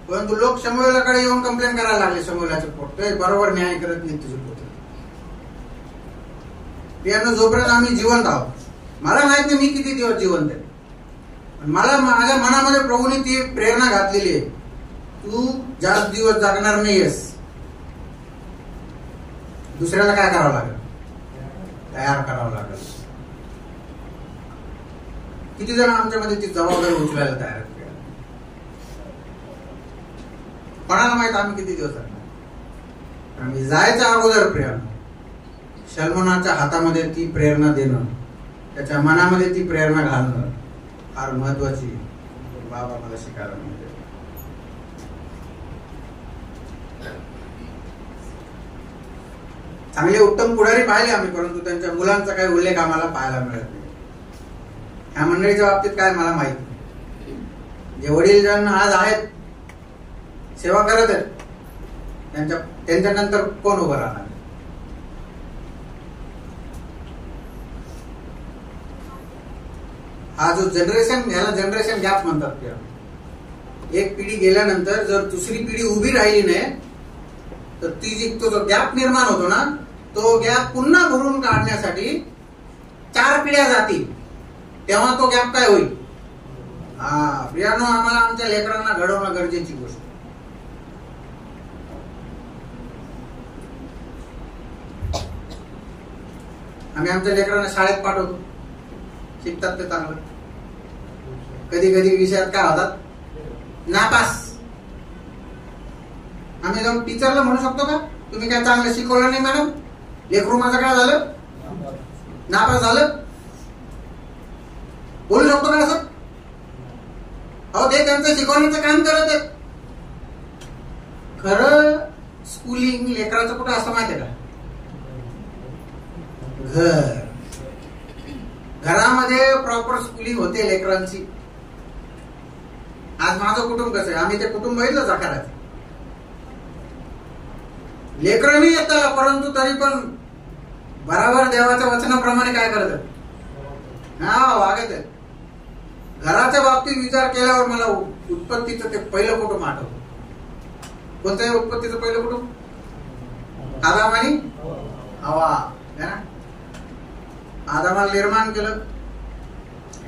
परंतु लोक शमूएलाकडे येऊन कंप्लेन करायला लागले, शमूएलाचे पोट ते बरोबर न्याय करत नाही तुझे पोट. यानं जोपर्यंत आम्ही जिवंत आहोत, मला माहित नाही मी किती दिवस जिवंत आहे, पण मला माझ्या मनामध्ये प्रभूने ती प्रेरणा घातलेली आहे, तू जास्त दिवस जगणार नाहीयेस. दुसऱ्याला काय करावं लागेल, तयार करावं लागेल. किती जण आमच्यामध्ये ती जबाबदारी उचलायला तयार आहेत. कोणाला माहित आम्ही किती दिवस जगणार. आम्ही जायच्या अगोदर प्रेरणा शल्मोनाच्या हातामध्ये ती प्रेरणा देणं, त्याच्या मनामध्ये ती प्रेरणा घालणं फार महत्वाची बाबा मला शिकायला मिळते. चांगले उत्तम पुढारी पाहिले आम्ही, परंतु त्यांच्या मुलांचा काही उल्लेख आम्हाला पाहायला मिळत नाही. ह्या मंडळीच्या बाबतीत काय मला माहित नाही. जे वडील जण आज आहेत सेवा करत आहेत त्यांच्या नंतर कोण उभं राहणार. हा जो जनरेशन, याला जनरेशन गॅप म्हणतात. एक पिढी गेल्यानंतर जर दुसरी पिढी उभी राहिली नाही तर ती जी तो जो गॅप निर्माण होतो ना, तो गॅप पुन्हा भरून काढण्यासाठी 4 पिढ्या जातील, तेव्हा तो गॅप काय होईल. प्रियानो, आम्हाला आमच्या लेकरांना घडवणं गरजेची गोष्ट. आम्ही आमच्या लेकरांना शाळेत पाठवतो, शिकतात ते चांगलं. कधी कधी विषयात काय होतात, नापास. आम्ही जाऊन टीचरला म्हणू शकतो का तुम्ही काय चांगलं शिकवलं नाही मॅडम, लेकरू माझं काय झालं, नापास झालं, बोलू शकतो का असं. अहो, ते त्यांचं शिकवण्याचं काम करत आहेत. खरं स्कूलिंग लेकराचं कुठं असं माहितीये का, घरामध्ये प्रॉपर स्कूलिंग होते लेकरांची. आज माझं कुटुंब कसं आहे, आम्ही ते कुटुंब बघितलं जाकाराचं. लेकरं नाही येत त्याला, परंतु तरी पण बराबर देवाच्या वचनाप्रमाणे काय करतात, वागत आहेत. घराच्या बाबतीत विचार केल्यावर मला उत्पत्तीचं ते पहिलं कुटुंब आठवतं. कोणतं आहे उत्पत्तीचं पहिलं कुटुंब, आदाम आणि हवा. आदामाला निर्माण केलं,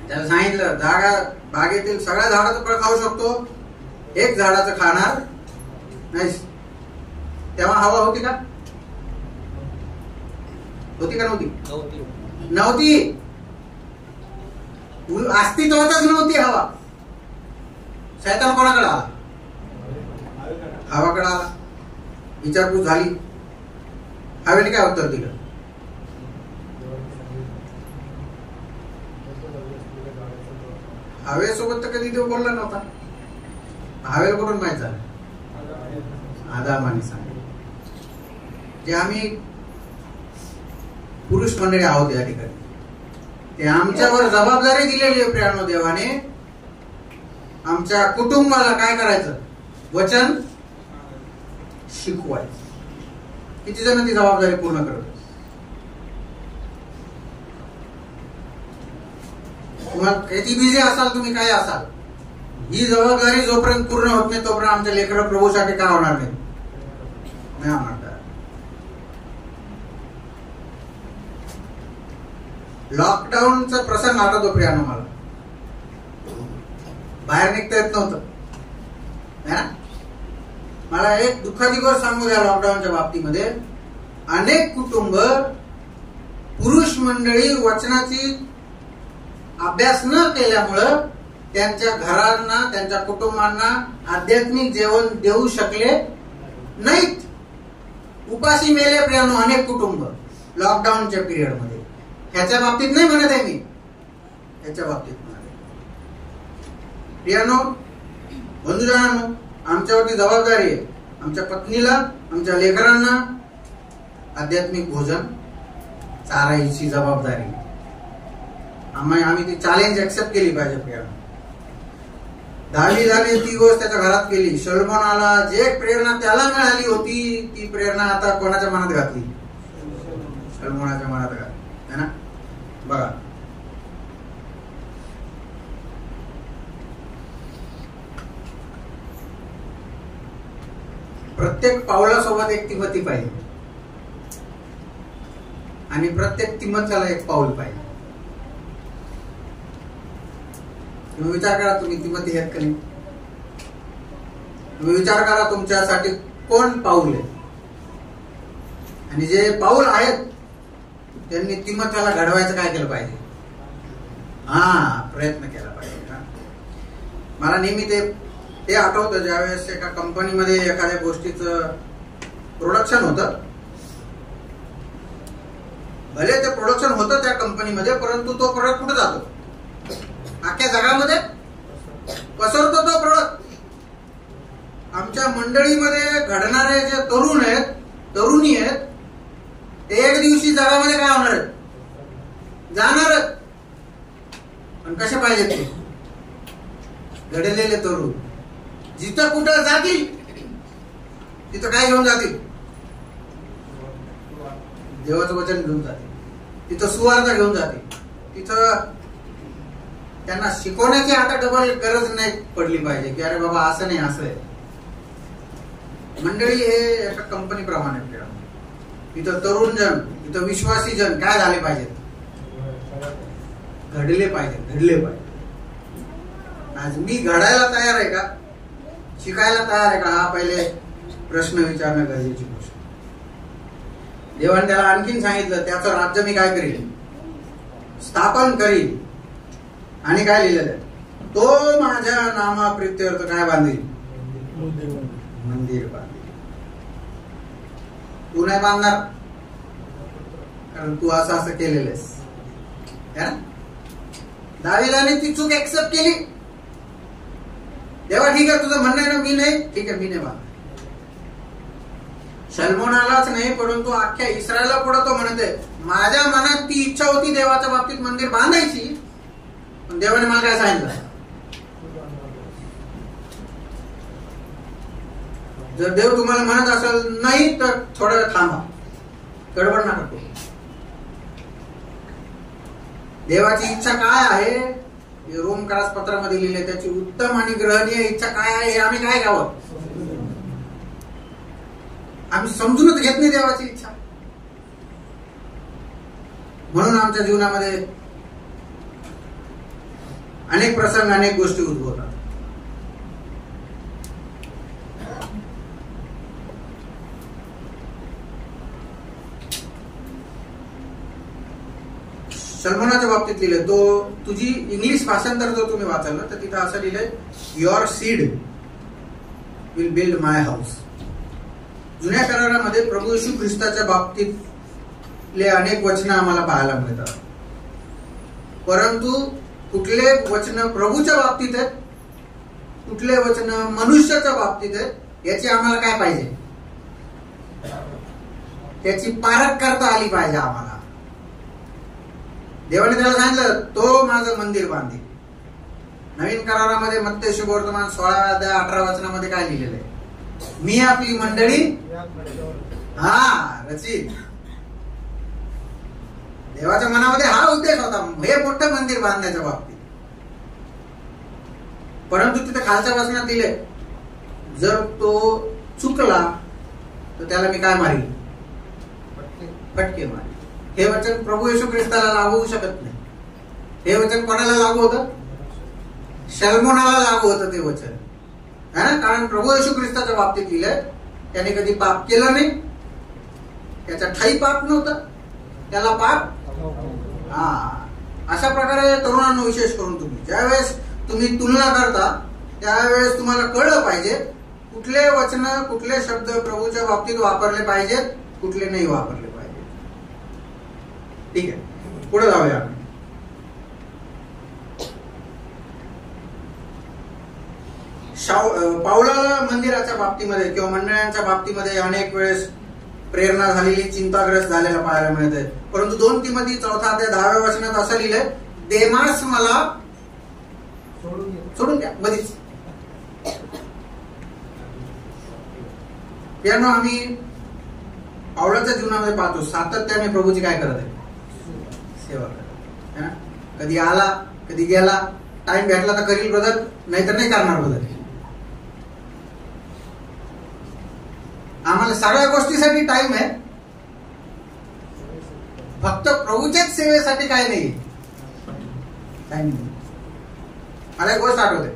त्याला सांगितलं बागेतील सगळ्या झाडाचं फळ खाऊ शकतो, एक झाडाचं खाणार नाही. तेव्हा हवा होती का, होती का नव्हती, नव्हती. अस्तित्वातच नव्हती हवा. शैतान कोणाकडे आला, हवाकडे आला. विचारपूस झाली, हवेने काय उत्तर दिलं, हवेसोबत तर कधी देव बोलला नव्हता. हवेला कुठून माहित झालं? आदामाने सांगितलं. जे आम्ही पुरुष मंडळी आहोत या ठिकाणी, ते आमच्यावर जबाबदारी दिलेली आहे प्रियानो देवाने. आमच्या कुटुंबाला काय करायचं? वचन शिकवायचं. किती जण ती जबाबदारी पूर्ण करतात? तुम्हाला किती बिझी असाल तुम्ही, काय असाल, ही जबाबदारी जोपर्यंत पूर्ण होत नाही तोपर्यंत आमच्या लेकरं प्रभूसाठी काय होणार नाही म्हणतात. लॉकडाऊनचा प्रसंग आठवतो प्रियानो मला. बाहेर निघता येत नव्हतं. मला एक दुःखाची गोष्ट सांगू द्या. लॉकडाऊनच्या बाबतीमध्ये अनेक कुटुंब, पुरुष मंडळी वचनाची अभ्यास न केल्यामुळं त्यांच्या घरांना, त्यांच्या कुटुंबांना आध्यात्मिक जेवण देऊ शकले नाहीत. उपाशी मेले प्रियानो अनेक कुटुंब लॉकडाऊनच्या पिरियड मध्ये. ह्याच्या बाबतीत नाही म्हणत आहे मी, ह्याच्या बाबतीत म्हणत. प्रियानो, बंधुजनांनो, आमच्यावरती जबाबदारी आहे. आमच्या पत्नीला, आमच्या लेकरांना आध्यात्मिक भोजन चारायची जबाबदारी. आम्ही ती चॅलेंज एक्सेप्ट केली पाहिजे प्रियानो. दाविदाने ती गोष्ट त्याच्या घरात केली. शलोमोनाला जे प्रेरणा त्याला मिळाली होती ती प्रेरणा आता कोणाच्या मनात घातली? शलोमोनाच्या मनात घातली, है ना? बघा, प्रत्येक पावलासोबत एक तिमोथी पाहिजे आणि प्रत्येक तिमोथीला एक पाऊल पाहिजे. तुम्ही विचार करा, तुम्ही तिमोथी आहेत का नाही? तुम्ही विचार करा तुमच्यासाठी कोण पाऊल आहे. आणि जे पाऊल आहेत त्यांनी तिमोथीला घडवायचं काय केलं पाहिजे? प्रयत्न केला पाहिजे. मला नेहमी ते आठवतं, ज्यावेळेस एका कंपनीमध्ये एखाद्या गोष्टीचं प्रोडक्शन होतं. भले ते प्रोडक्शन होतं त्या कंपनीमध्ये, परंतु तो प्रोडक्ट कुठे जातो? अख्ख्या जगामध्ये पसरतो तो प्रोडक्ट. आमच्या मंडळीमध्ये घडणारे जे तरुण आहेत, तरुणी आहेत, ते एक दिवशी जगामध्ये काय होणार आहेत? जाणार. पण कसे पाहिजेत ते घडलेले तरुण? जिथं कुठं जातील तिथं काय घेऊन जातील? देवाचं वचन घेऊन जातील. तिथं सुवार्ता घेऊन जातील. तिथं त्यांना शिकवण्याची आता डबल गरज नाही पडली पाहिजे की अरे बाबा असं नाही, असं आहे. मंडळी हे एका कंपनी प्रमाणे इथं तरुण जन, इथं विश्वासी जन काय झाले पाहिजेत? घडले पाहिजे. आज मी घडायला तयार आहे का? शिकायला तयार आहे का? हा पहिले प्रश्न विचारणं गरजेची गोष्ट. देवाने त्याला आणखीन सांगितलं, त्याचं राज्य मी काय करील? स्थापन करील. आणि काय लिहिलेलं आहे? तो माझ्या नामाप्रित्यर्थ काय बांधील? मंदिर बांधील. तू नाही बांधणार, कारण तू असं केलेलं आहेस. दाविदाने ती चूक एक्सेप्ट केली. देवा ठीक आहे, तुझं म्हणणं आहे ना, मी नाही, ठीक आहे, मी नाही बांधणार. शलोमोनालाच नाही, परंतु अख्ख्या इस्रायला पुढे तो म्हणते, माझ्या मनात ती इच्छा होती देवाच्या बाबतीत मंदिर बांधायची, पण देवाने मला काय सांगितलं? जर देव तुम्हाला म्हणत असेल नाही तर थोडा वेळ थांबा, गडबड नका करू. देवाची इच्छा काय आहे रोमकारास पत्रामध्ये लिहिले, त्याची उत्तम आणि ग्रहणीय इच्छा काय आहे हे आम्ही काय घ्यावं? आम्ही समजूनच घेत नाही देवाची इच्छा. म्हणून आमच्या जीवनामध्ये अनेक प्रसंग, अनेक गोष्टी उद्भवतात. शलोमोनाच्या बाबतीत लिहिलंय, तो तुझी इंग्लिश भाषांतर जर तुम्ही वाचलं तर तिथं असं लिहिलंय, your seed will build my house. जुन्या करारामध्ये प्रभू येशू ख्रिस्ताच्या बाबतीतले अनेक वचनं आम्हाला पाहायला मिळतात, परंतु कुठले वचन प्रभूच्या बाबतीत आहेत, कुठले वचन मनुष्याच्या बाबतीत आहेत, याची आम्हाला काय पाहिजे, त्याची पारख करता आली पाहिजे आम्हाला. देवाने त्याला सांगितलं तो माझं मंदिर बांधे. नवीन करारामध्ये मत्ते शुभवर्तमान 16 अध्याय 18 वचनामध्ये काय लिहिलेलं आहे, मी आपली मंडळी रचित. देवाच्या मनामध्ये हा उद्देश होता, हे मोठं मंदिर बांधण्याच्या बाबतीत. परंतु तिथे खालच्या वचनात दिले, जर तो चुकला तर त्याला मी काय मारील, फटके मारील. हे वचन प्रभू येशू ख्रिस्ताला लागू होऊ शकत नाही. हे वचन कोणाला लागू होतं, शल्मोनाला लागू होतं ते वचन. कारण प्रभू येशू ख्रिस्ताच्या बाबतीत लिहिलंय, त्याने कधी पाप केलं नाही, त्याच्या ठाई पाप नव्हतं, त्याला पाप. अशा प्रकारे तरुणांना विशेष करून तुम्ही ज्यावेळेस तुम्ही तुलना करता त्यावेळेस तुम्हाला कळलं पाहिजे कुठले वचन कुठले शब्द प्रभूच्या बाबतीत वापरले पाहिजेत, कुठले नाही वापरले पाहिजे. ठीक आहे, पुढे जाऊया आपण. पाऊलाला मंदिराच्या बाबतीमध्ये किंवा मंडळांच्या बाबतीमध्ये अनेक वेळेस प्रेरणा झालेली, चिंताग्रस्त झालेला पाहायला मिळते. परंतु 2 तिमोथी 4 अध्याय 10व्या वचनात असं लिहिलंय, देमास मला सोडून द्या मधीच. यानं आम्ही पावलाच्या जीवनामध्ये पाहतो सातत्याने प्रभूची काय करत आहे, सेवा करत आहे. कधी आला कधी गेला, टाइम भेटला तर करील ब्रदर, नाहीतर नाही करणार ब्रदर. आम्हाला सगळ्या गोष्टीसाठी टाइम आहे, फक्त प्रभूच्याच सेवेसाठी काय नाही टाइम नाही. मला एक गोष्ट आठवते,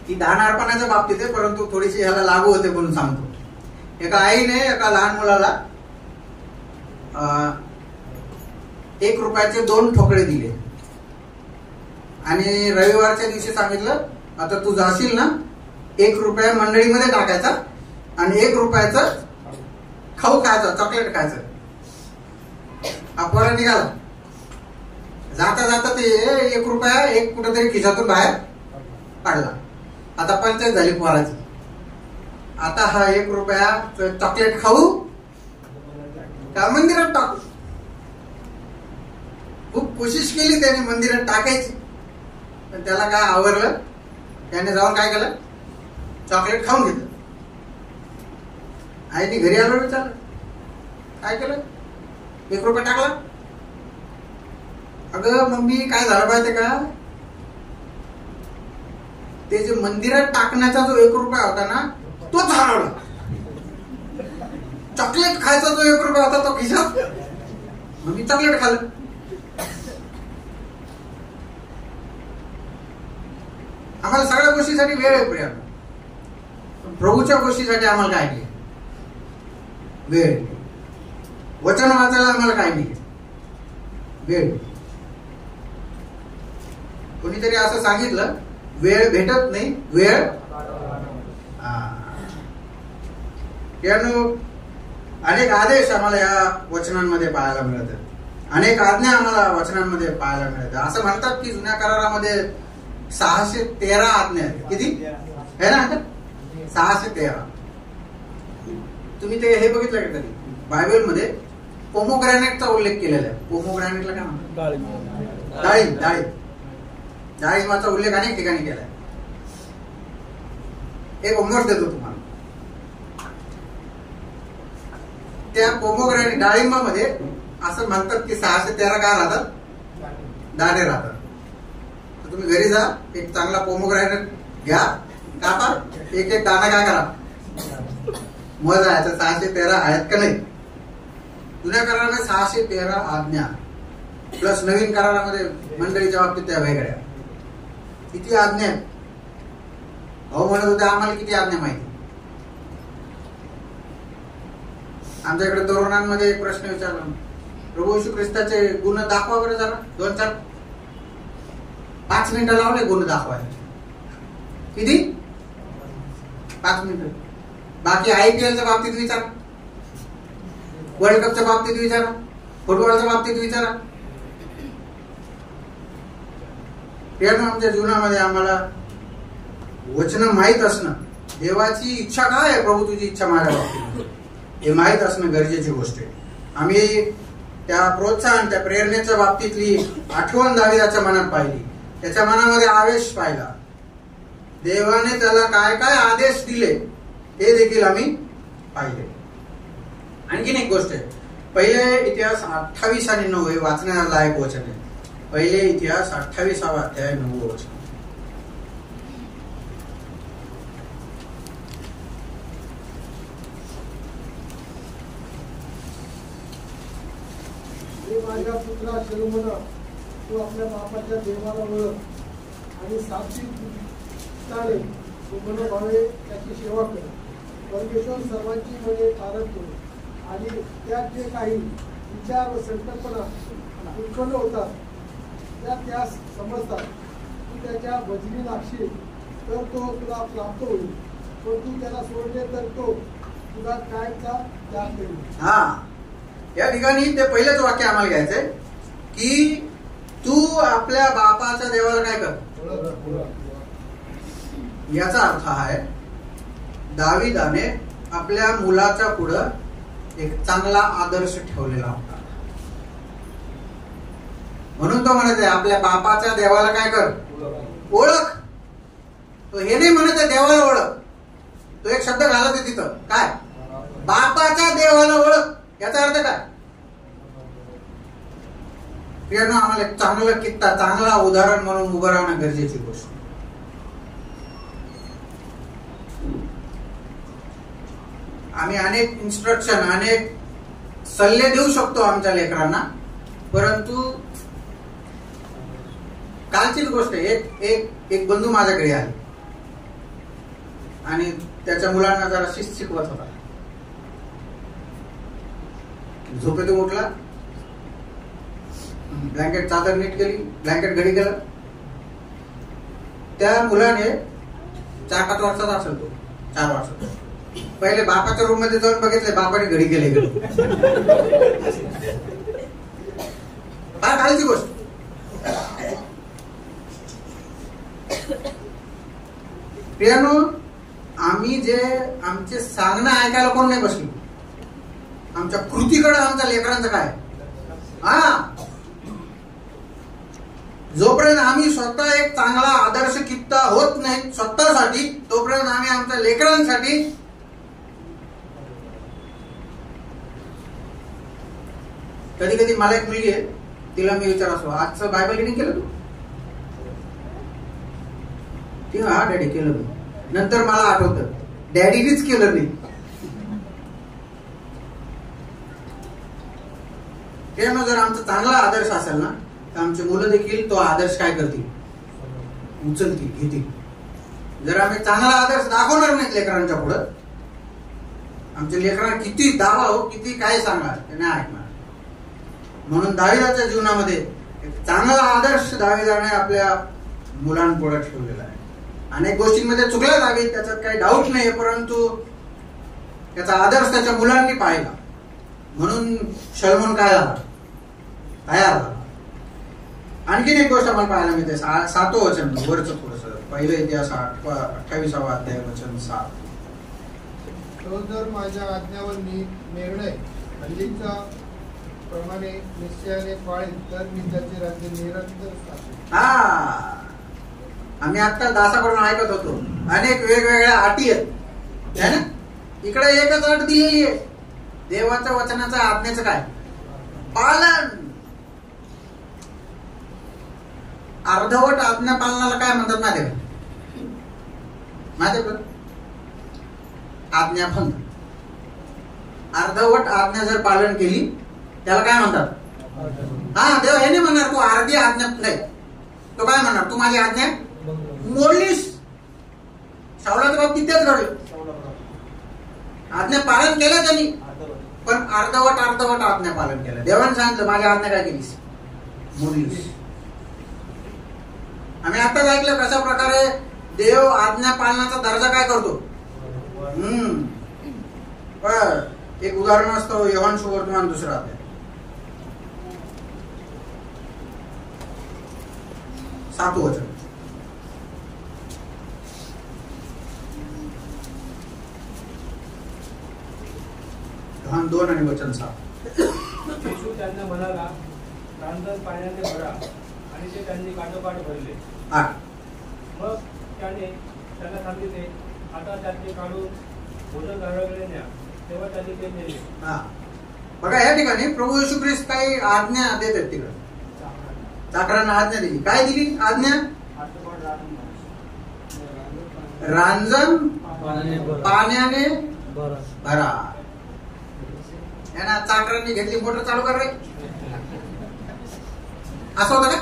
ती दान अर्पणाच्या बाबतीत आहे, परंतु थोडीशी ह्याला लागू होते म्हणून सांगतो. एका आईने एका लहान मुलाला 1 रुपयाचे 2 ठोकळे दिले आणि रविवारच्या दिवशी सांगितलं, आता तू जाशील ना 1 रुपया मंडळीमध्ये टाकायचा आणि 1 रुपयाचं खाऊ खायचं, चॉकलेट खायचं. पोरा निघाला, जाता जाता ते 1 रुपया एक कुठेतरी खिशातून बाहेर काढला. आता पंचायत झाली पोराची, आता हा 1 रुपया चॉकलेट खाऊ का मंदिरात टाकू. खूप कोशिश केली त्याने मंदिरात टाकायची, पण त्याला काय आवरलं, त्याने जाऊन काय केलं, चॉकलेट खाऊन घेतलं. आईने घरी आलो विचारलं, काय केलं, 1 रुपया टाकला. अगं मम्मी काय झालं माहितीये का, ते जे मंदिरात टाकण्याचा जो 1 रुपया होता ना तोच हरवला. चॉकलेट खायचा जो 1 रुपया होता तो खिशात, मग मी चॉकलेट खाल्लं. आम्हाला सगळ्या गोष्टीसाठी वेळ आहे प्रिया, प्रभूच्या गोष्टीसाठी आम्हाला काय नाही वेळ. वचन वाचायला आम्हाला काय नाही वेळ. कोणीतरी असं सांगितलं, वेळ भेटत नाही, वेळ. अनेक आदेश आम्हाला या वचनांमध्ये पाहायला मिळतात, अनेक आज्ञा आम्हाला वचनांमध्ये पाहायला मिळतात. असं म्हणतात की जुन्या करारामध्ये 613 आज्ञा आहेत. किती आहे ना, 613. तुम्ही ते हे बघितलं का कधी बायबलमध्ये पोमोग्रॅनेटचा उल्लेख केलेला आहे. पोमोग्रॅनेटला काय म्हणतात, डाळिंब. डाळिंबाचा उल्लेख अनेक ठिकाणी केलाय. एक होमवर्क देतो तुम्हाला. त्या पोमोग्रॅनेट डाळिंबामध्ये असं म्हणतात की 613 काय राहतात, दाणे राहतात. तर तुम्ही घरी जा, एक चांगला पोमोग्रॅनेट घ्या, कापा, एक एक दाणा काय करा, मोजायचं 613 आहेत का नाही. जुन्या करारामध्ये 613 आज्ञा प्लस नवीन करारामध्ये मंडळीच्या बाबतीत त्या वेगळ्या. किती आज्ञा आहेत. भाऊ म्हणत होते आम्हाला किती आज्ञा माहिती. आमच्याकडे तरुणांमध्ये एक प्रश्न विचारला, प्रभू येशू ख्रिस्ताचे गुण दाखवा बरं जरा, 2-4 5 मिनिटं लावले गुण दाखवायला. किती, 5 मिनिटं. बाकी IPLच्या बाबतीत विचारा, वर्ल्ड कपच्या बाबतीत विचारा, फुटबॉलच्या बाबतीत विचारा. प्रियानो, आमच्या जीवनामध्ये आम्हाला वचन माहीत असणं, देवाची इच्छा काय आहे, प्रभू तुझी इच्छा माझ्या बाबतीत, हे माहीत असणं गरजेची गोष्ट आहे. आम्ही त्या प्रोत्साहन, त्या प्रेरणेच्या बाबतीतली आठवण दाविदाच्या मनात पाहिली, त्याच्या मनामध्ये आवेश पाहिला. देवाने त्याला काय काय आदेश दिले हे देखील आम्ही पाहिले. आणखीन एक गोष्ट आहे, पहिले इतिहास 28 आणि 9 हे वाचण्याला लायक वचन आहे. पहिले इतिहास 28वा अध्याय 9 वचन. माझ्या पुत्रा शलोमोना, तू आपल्या बापाच्या देवाला ओळख आणि साक्षीने तू मनोभावे त्याची सेवा कर. परमेश्वर सर्वांची मने तारतो आणि त्यात जे काही विचार व संकल्पना उत्पन्न होतात त्या त्यास समजतात. तू त्याच्या वजनी लागशील तर तो तुला प्राप्त होईल, पण तू त्याला सोडले तर तो तुला कायचा त्याग करेल. हा, या ठिकाणी ते पहिलंच वाक्य आम्हाला घ्यायचंय की तू आपल्या बापाच्या देवाला काय कर. याचा अर्थ आहे दाविदाने आपल्या मुलाच्या पुढं एक चांगला आदर्श ठेवलेला होता. म्हणून तो म्हणत आहे आपल्या बापाच्या देवाला काय कर, ओळख. तो हे नाही म्हणत आहे देवाला ओळख, तो एक शब्द घालत आहे तिथं, काय, बापाच्या देवाला ओळख. याचा अर्थ काय, प्रियानो, आम्हाला एक चांगलं किस्सा, चांगला उदाहरण म्हणून उभं राहणं गरजेची गोष्ट. आम्ही अनेक इन्स्ट्रक्शन, अनेक सल्ले देऊ शकतो आमच्या लेकरांना, परंतु कालचीच गोष्ट, एक बंधू माझ्या घरी आले आणि त्याच्या मुलांना जरा शिस्त शिकवत होता. झोपेतून उठला, ब्लँकेट चादर नीट केली, ब्लँकेट घडी केलं. त्या मुलाने 4-5 वर्षाचा असेल तो, 4 वर्षाचा. पहिले बापाच्या रूम मध्ये जाऊन बघितले, बापाने घडी केली. फार खालची गोष्ट. प्रियानो, आम्ही जे आमचे सांगणं ऐकायला कोण नाही बसलो, आमच्या कृतीकडे आमच्या लेकरांचं काय. हा, जोपर्यंत आम्ही स्वतः एक चांगला आदर्श कित्ता होत नाही स्वतःसाठी, तोपर्यंत आम्ही आमच्या लेकरांसाठी कधी कधी मला एक मुलगी आहे, तिला मी विचार असतो आजचं बायबल रिडिंग केलं तू? ती हा डॅडी केलं मी. नंतर मला आठवतं डॅडीनीच केलं नाही. तेव्हा जर आमचा चांगला आदर्श असेल ना, तर आमची मुलं देखील तो आदर्श काय करतील, उचलतील, घेतील. जर आम्ही चांगला आदर्श दाखवणार नाहीत लेकरांच्या पुढं, आमच्या लेकरांना किती दावा हो, किती काय सांगा, ते नाही ऐकणार. म्हणून दाविदाच्या जीवनामध्ये एक चांगला आदर्श दाविदाने आपल्या मुलांपुढे ठेवलेला आहे. अनेक गोष्टींमध्ये चुकला दावीद, त्याच्यात काही डाऊट नाही, परंतु त्याचा आदर्श त्याच्या मुलांनी पाहिला. म्हणून शलोमोन काय झाला, तयार झाला. आणखीन एक गोष्ट आम्हाला पाहायला मिळते, 7वं वचन, वरच थोडस, पहिलं इतिहास 28वा अध्याय वचन 7. तो जर माझ्या आज्ञावर निर्णय हल्लीचा प्रमाणे निश्चयाने पाळेल तर मी त्याचे राज्य निरंतर स्थापिन. हा, आम्ही आता दासाकडून ऐकत होतो अनेक वेगवेगळ्या अटी आहेत है ना. इकडे एकच अट दिलेली आहे, देवाच्या वचनाचं आज्ञेचं काय पालन. अर्धवट आज्ञा पालनाला काय म्हणतात माहिती का? आज्ञाभंग. अर्धवट आज्ञा जर पालन केली त्याला काय म्हणतात? हा, देव हे नाही म्हणणार तू अर्धी आज्ञा नाही, तो काय म्हणणार, तू माझी आज्ञा मोडलीस. शाऊलाच्या बाबतीत तेच घडलं, आज्ञा पालन केलं त्यांनी, पण अर्धवट आज्ञा पालन केलं. देवाने सांगितलं माझी आज्ञा काय केलीस, मोडलीस. आम्ही आताच ऐकलं कशा प्रकारे देव आज्ञा पालनाचा दर्जा काय करतो. एक उदाहरण असतं योहान सुवर्तमान 2 अध्याय. 7 वचन. योहान 2 आणि वचन 7. येशू त्यांना म्हणाला, रांजण पाण्याने भरा, आणि ते त्यांनी काठोकाठ भरले. 8. मग त्याने त्यांना सांगितले, आता त्याचे काढून भोजनघराकडे न्या. तेव्हा त्यांनी ते नेले. बघा या ठिकाणी प्रभू येशू ख्रिस्त काही आज्ञा देतात. तिकडे चाकरांना आज्ञा दिली. काय दिली आज्ञा? रांजण पाण्याने भरा. यांना चाकरांनी घेतली, मोटर चालू कर रे, असं होतं का?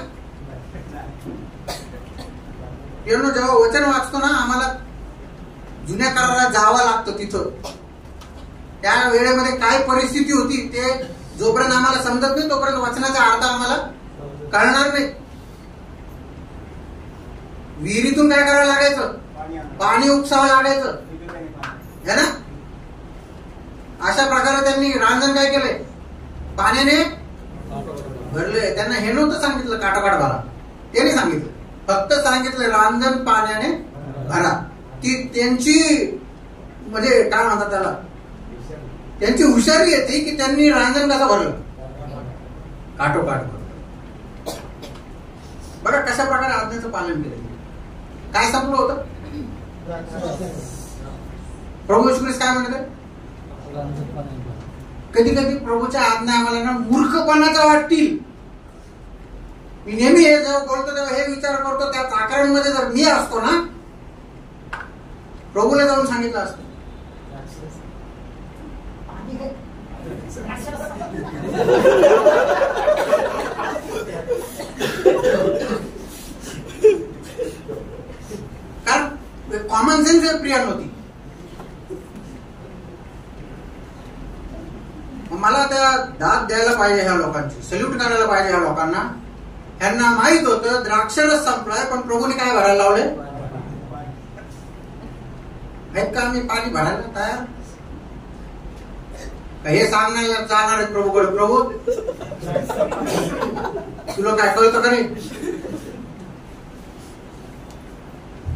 जेव्हा वचन वाचतो ना, आम्हाला जुन्या कराराला जावं लागतं. तिथं त्या वेळेमध्ये काय परिस्थिती होती ते जोपर्यंत आम्हाला समजत नाही तोपर्यंत वचनाचा अर्थ आम्हाला कळणार नाही. विहिरीतून काय करायला लागायचं? पाणी उपसावं लागायचं है ना. अशा प्रकारे त्यांनी रांजण काय केलंय? पाण्याने भरले. त्यांना हे नव्हतं सांगितलं काठाकाठ भरा, ते नाही सांगितलं. फक्त सांगितलं रांजण पाण्याने भरा. ती त्यांची म्हणजे काय म्हणतात त्याला, त्यांची हुशारी येते की त्यांनी रांजण कसं भरलं? काठोकाठ भरलं. बघा कशा प्रकारे आज्ञेचं पालन केलं. काय संपलं होतं? प्रभू येशू ख्रिस्त काय म्हणतात? कधी कधी प्रभूच्या आज्ञा आम्हाला ना मूर्खपणाच्या वाटतील. मी नेहमी हे जेव्हा बोलतो तेव्हा हे विचार करतो, त्या चाकरांमध्ये जर मी असतो ना, प्रभूला जाऊन सांगितलं असतं, कारण कॉमन सेन्स प्रिया नव्हती. मला त्या दाद द्यायला पाहिजे ह्या लोकांची, सल्यूट करायला पाहिजे ह्या लोकांना. यांना माहित होतं द्राक्षरस संपलाय, पण प्रभूने काय भरायला लावले? आहेत का आम्ही पाणी भरायला तयार? हे सांगणार जाणार आहेत प्रभूकडे, प्रभू तुला काय कळतं का नाही?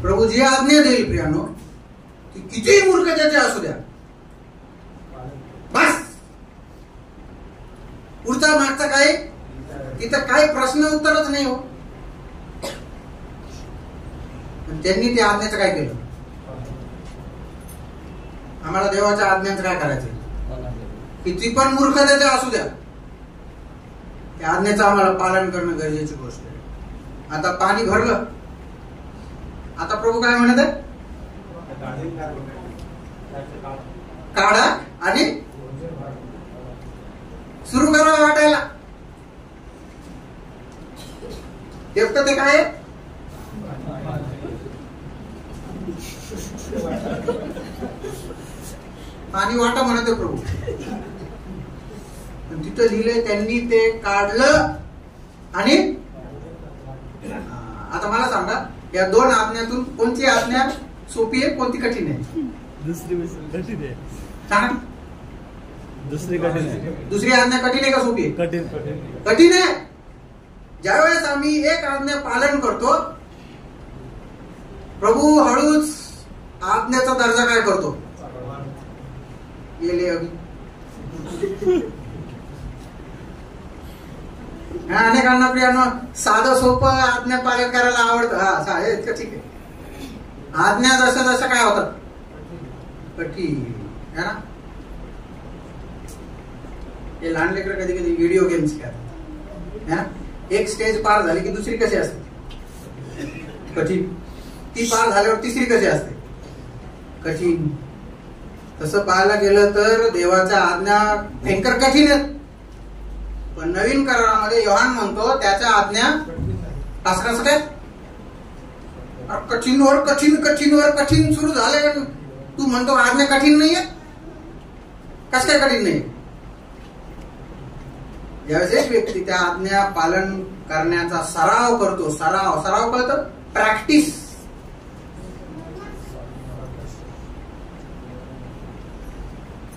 प्रभू जी आज्ञा देईल प्रियानो, ती कितीही मूर्खतेची असू द्या, बस पुढचा मागचा काय तिथं काय प्रश्न उत्तरच नाही हो. त्यांनी त्या आज्ञेचं काय केलं? आम्हाला देवाच्या आज्ञांचं काय करायचं? किती पण मूर्खतेचे असू द्या, त्या आज्ञेचं आम्हाला पालन करणं गरजेची गोष्ट आहे. आता पाणी भरलं, आता प्रभू काय म्हणत आहे? काढा आणि सुरू करा वाटायला. एकटं ते काय? पाणी वाटा म्हणते प्रभू. तिथं लिहिलंय त्यांनी ते काढलं. आणि आता मला सांगा, या 2 आज्ञातून कोणती आज्ञा सोपी आहे, कोणती कठीण आहे? दुसरी कठीण आहे. सांगा. दुसरी कठीण आहे. दुसरी आज्ञा कठीण आहे का सोपी आहे? कठीण. कठीण आहे. ज्यावेळेस आम्ही एक आज्ञा पालन करतो, प्रभू हळूच आज्ञेचा दर्जा काय करतो? गेले अगदी. अनेकांना प्रियानो साधं सोपं आज्ञा पालन करायला आवडतं. हा इतकं ठीक आहे. आज्ञा जसं जसं काय होतात कठीण है ना. हे लहान लेकर कधी कधी व्हिडिओ गेम्स खेळतात. एक स्टेज पार झाली की दुसरी कशी असते? कठीण. ती पार झाल्यावर तिसरी कशी असते? कठीण. तसं पाहायला गेलं तर देवाच्या आज्ञा भयंकर कठीण आहेत. पण नवीन करारामध्ये योहान म्हणतो त्याच्या आज्ञा कसं काय कठीणवर कठीणवर कठीण सुरू झाले. तू म्हणतो आज्ञा कठीण नाहीये? कसं काय कठीण नाही? ज्यावेळेस एक व्यक्ती त्या आज्ञा पालन करण्याचा सराव करतो, सराव कळतं, प्रॅक्टिस.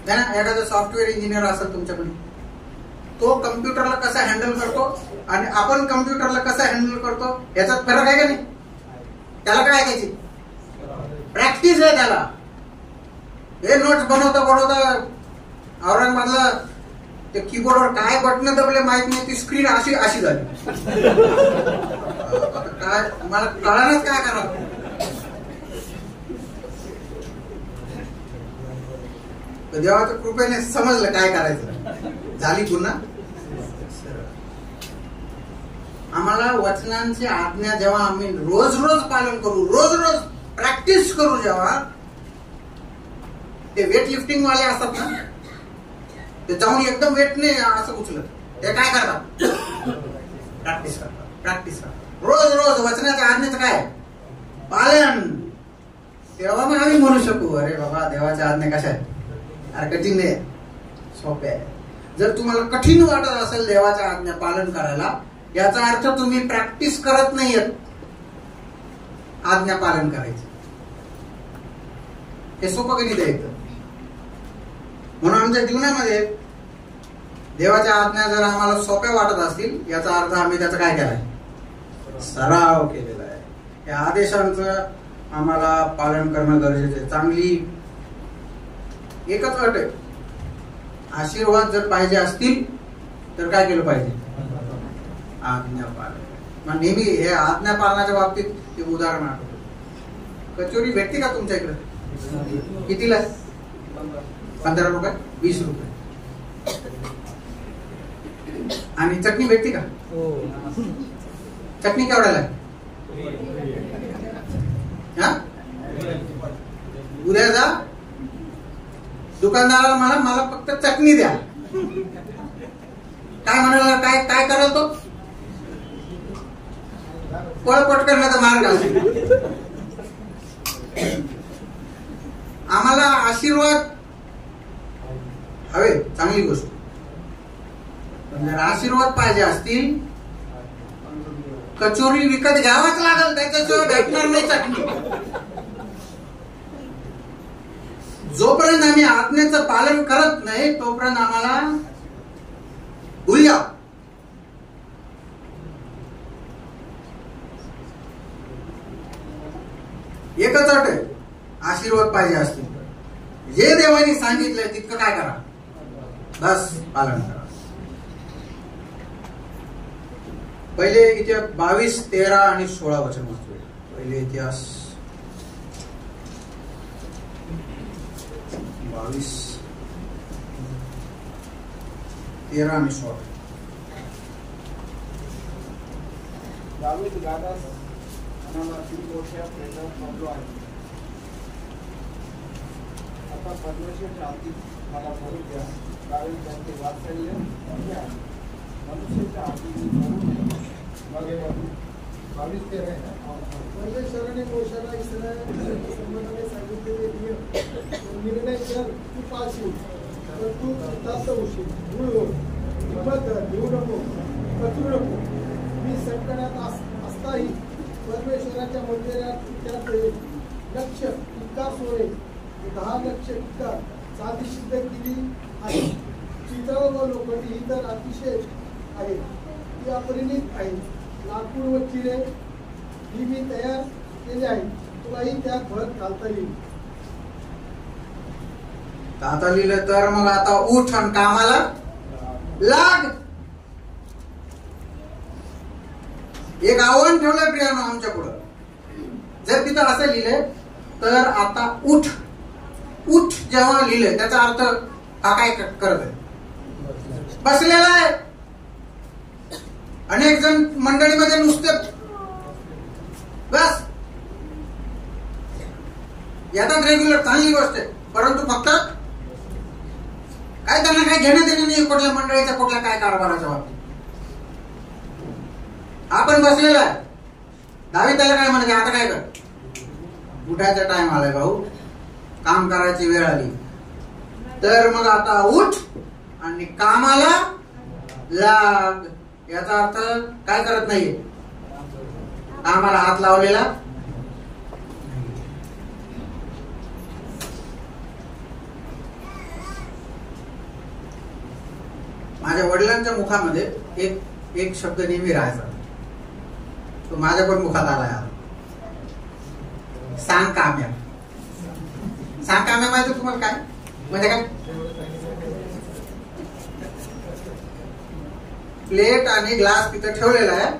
एखादा सॉफ्टवेअर इंजिनियर असेल तुमच्याकडे, तो कम्प्युटरला कसा हँडल करतो आणि आपण कम्प्युटरला कसा हँडल करतो याच्यात फरक आहे का नाही? त्याला काय त्याची प्रॅक्टिस आहे. त्याला हे नोट्स बनवता औरंगाबादला ते कीबोर्डवर काय बटन दबले माहित नाही, ती स्क्रीन अशी अशी झाली. काय मला कळालंच काय करावं. देवाच्या कृपेने समजलं काय करायचं, झाली पुन्हा. आम्हाला वचनांची आज्ञा जेव्हा आम्ही रोज रोज पालन करू, रोज रोज प्रॅक्टिस करू, जेव्हा ते वेट लिफ्टिंग वाले असतात ना, ते जाऊन एकदम वेट नाही असं उचलत, ते काय करतात? प्रॅक्टिस करतात रोज रोज वचनाच्या आज्ञेचं काय पालन. तेव्हा मग आम्ही म्हणू शकू अरे बाबा देवाच्या आज्ञा कशा आहेत, अरे कठीण नाही, सोपे आहे. जर तुम्हाला कठीण वाटत असेल देवाच्या आज्ञा पालन करायला, याचा अर्थ तुम्ही प्रॅक्टिस करत नाहीयेत आज्ञा पालन करायची. हे सोपं गणित आहे एकदम. म्हणून आमच्या जीवनामध्ये देवाच्या आज्ञा जर आम्हाला सोप्या वाटत असतील, याचा अर्थ आम्ही त्याचा काय केलाय? सराव केलेला आहे. या आदेशांचं आम्हाला पालन करणं गरजेचं आहे. चांगली एकच अट आहे, आशीर्वाद जर पाहिजे असतील तर काय केलं पाहिजे? आज्ञा पालन. मग नेहमी हे आज्ञा पालनाच्या बाबतीत एक उदाहरण आठवतं. कचोरी भेटते का तुमच्या इकडे? कितीला? 15 रुपये, 20 रुपये. आणि चटणी भेटते का? चटणी केवढ्याला आहे? उद्या जा दुकानदाराला, मला फक्त चटणी द्या. काय म्हणाला? काय काय कराल तो? पळपट करण्याचा मार्ग असेल. आम्हाला आशीर्वाद हवे, चांगली गोष्ट. पण जर आशीर्वाद पाहिजे असतील, कचोरी विकत घ्यावाच लागेल, त्याच्याशिवाय भेटणार नाही चटणी. जोपर्यंत आम्ही आज्ञेचं पालन करत नाही तोपर्यंत आम्हाला भूल जाओ. एकच अट आहे, आशीर्वाद पाहिजे असतील जे देवाने सांगितलंय तितकं काय करा, बस पालन करा. पहिले इथे 22, 13 आणि 16 वचन वाचूया. पहिले इतिहास 22, 13 आणि 16. दावीद गादास अनामातील मोठ्या प्रेमात थांबलो आहे. आता परमेश्वराच्या हाती मला बोलू द्या, कारण त्यांचे वात्सल्य मोठे आहे. मनुष्याच्या हाती मी बोलू नये. परमेश्वराने मोशेला इस्रायेल संबंधाने सांगितलेले नियम निर्णय जर तू पाळशील तर तू तृप्त होशील. मूळ हो, हिंमत धर, भिवू नको, खचू नको. मी संकटात असताही परमेश्वराच्या मंदिरात त्यात लक्ष इतका सोय 10 लक्ष इतका चांदी सिद्ध केली आहे. चित्र व लोखंडी ही तर अतिशय आहे, ती अपरिणित आहे. लाकूड व चिरे ही मी तयार केली आहे, तुलाही त्यात भर घालता येईल. आता लिहिलं तर मग आता उठ आणि कामाला लाग. एक आव्हान ठेवलंय प्रियानो आमच्या पुढं. जर तिथं असं लिहिलंय तर आता उठ. उठ जेव्हा लिहिलंय त्याचा अर्थ हा काय करत आहे? बसलेला आहे. अनेक जण मंडळीमध्ये नुसते बस येतात रेग्युलर, चांगली गोष्ट आहे, परंतु फक्त काय त्यांना काय घेणं देणं नाही कुठल्या मंडळीच्या कुठल्या काय कारभाराच्या बाबतीत. आपण बसलेला आहे. दावीद त्याला काय म्हणायचं? आता काय कर, उठायचा टाइम आलाय भाऊ, काम करायची वेळ आली. तर मग आता उठ आणि कामाला लाग. याचा अर्थ काय करत नाहीये? कामाला हात लावलेला. माझ्या माझ्या वडिलांच्या मुखामध्ये एक एक शब्द नेहमी राहायचा, तो माझ्या पण मुखात आला यार, सांग काम्या. सांग काम्या माहिती तुम्हाला काय म्हणजे काय? प्लेट आणि ग्लास तिथं ठेवलेला आहे,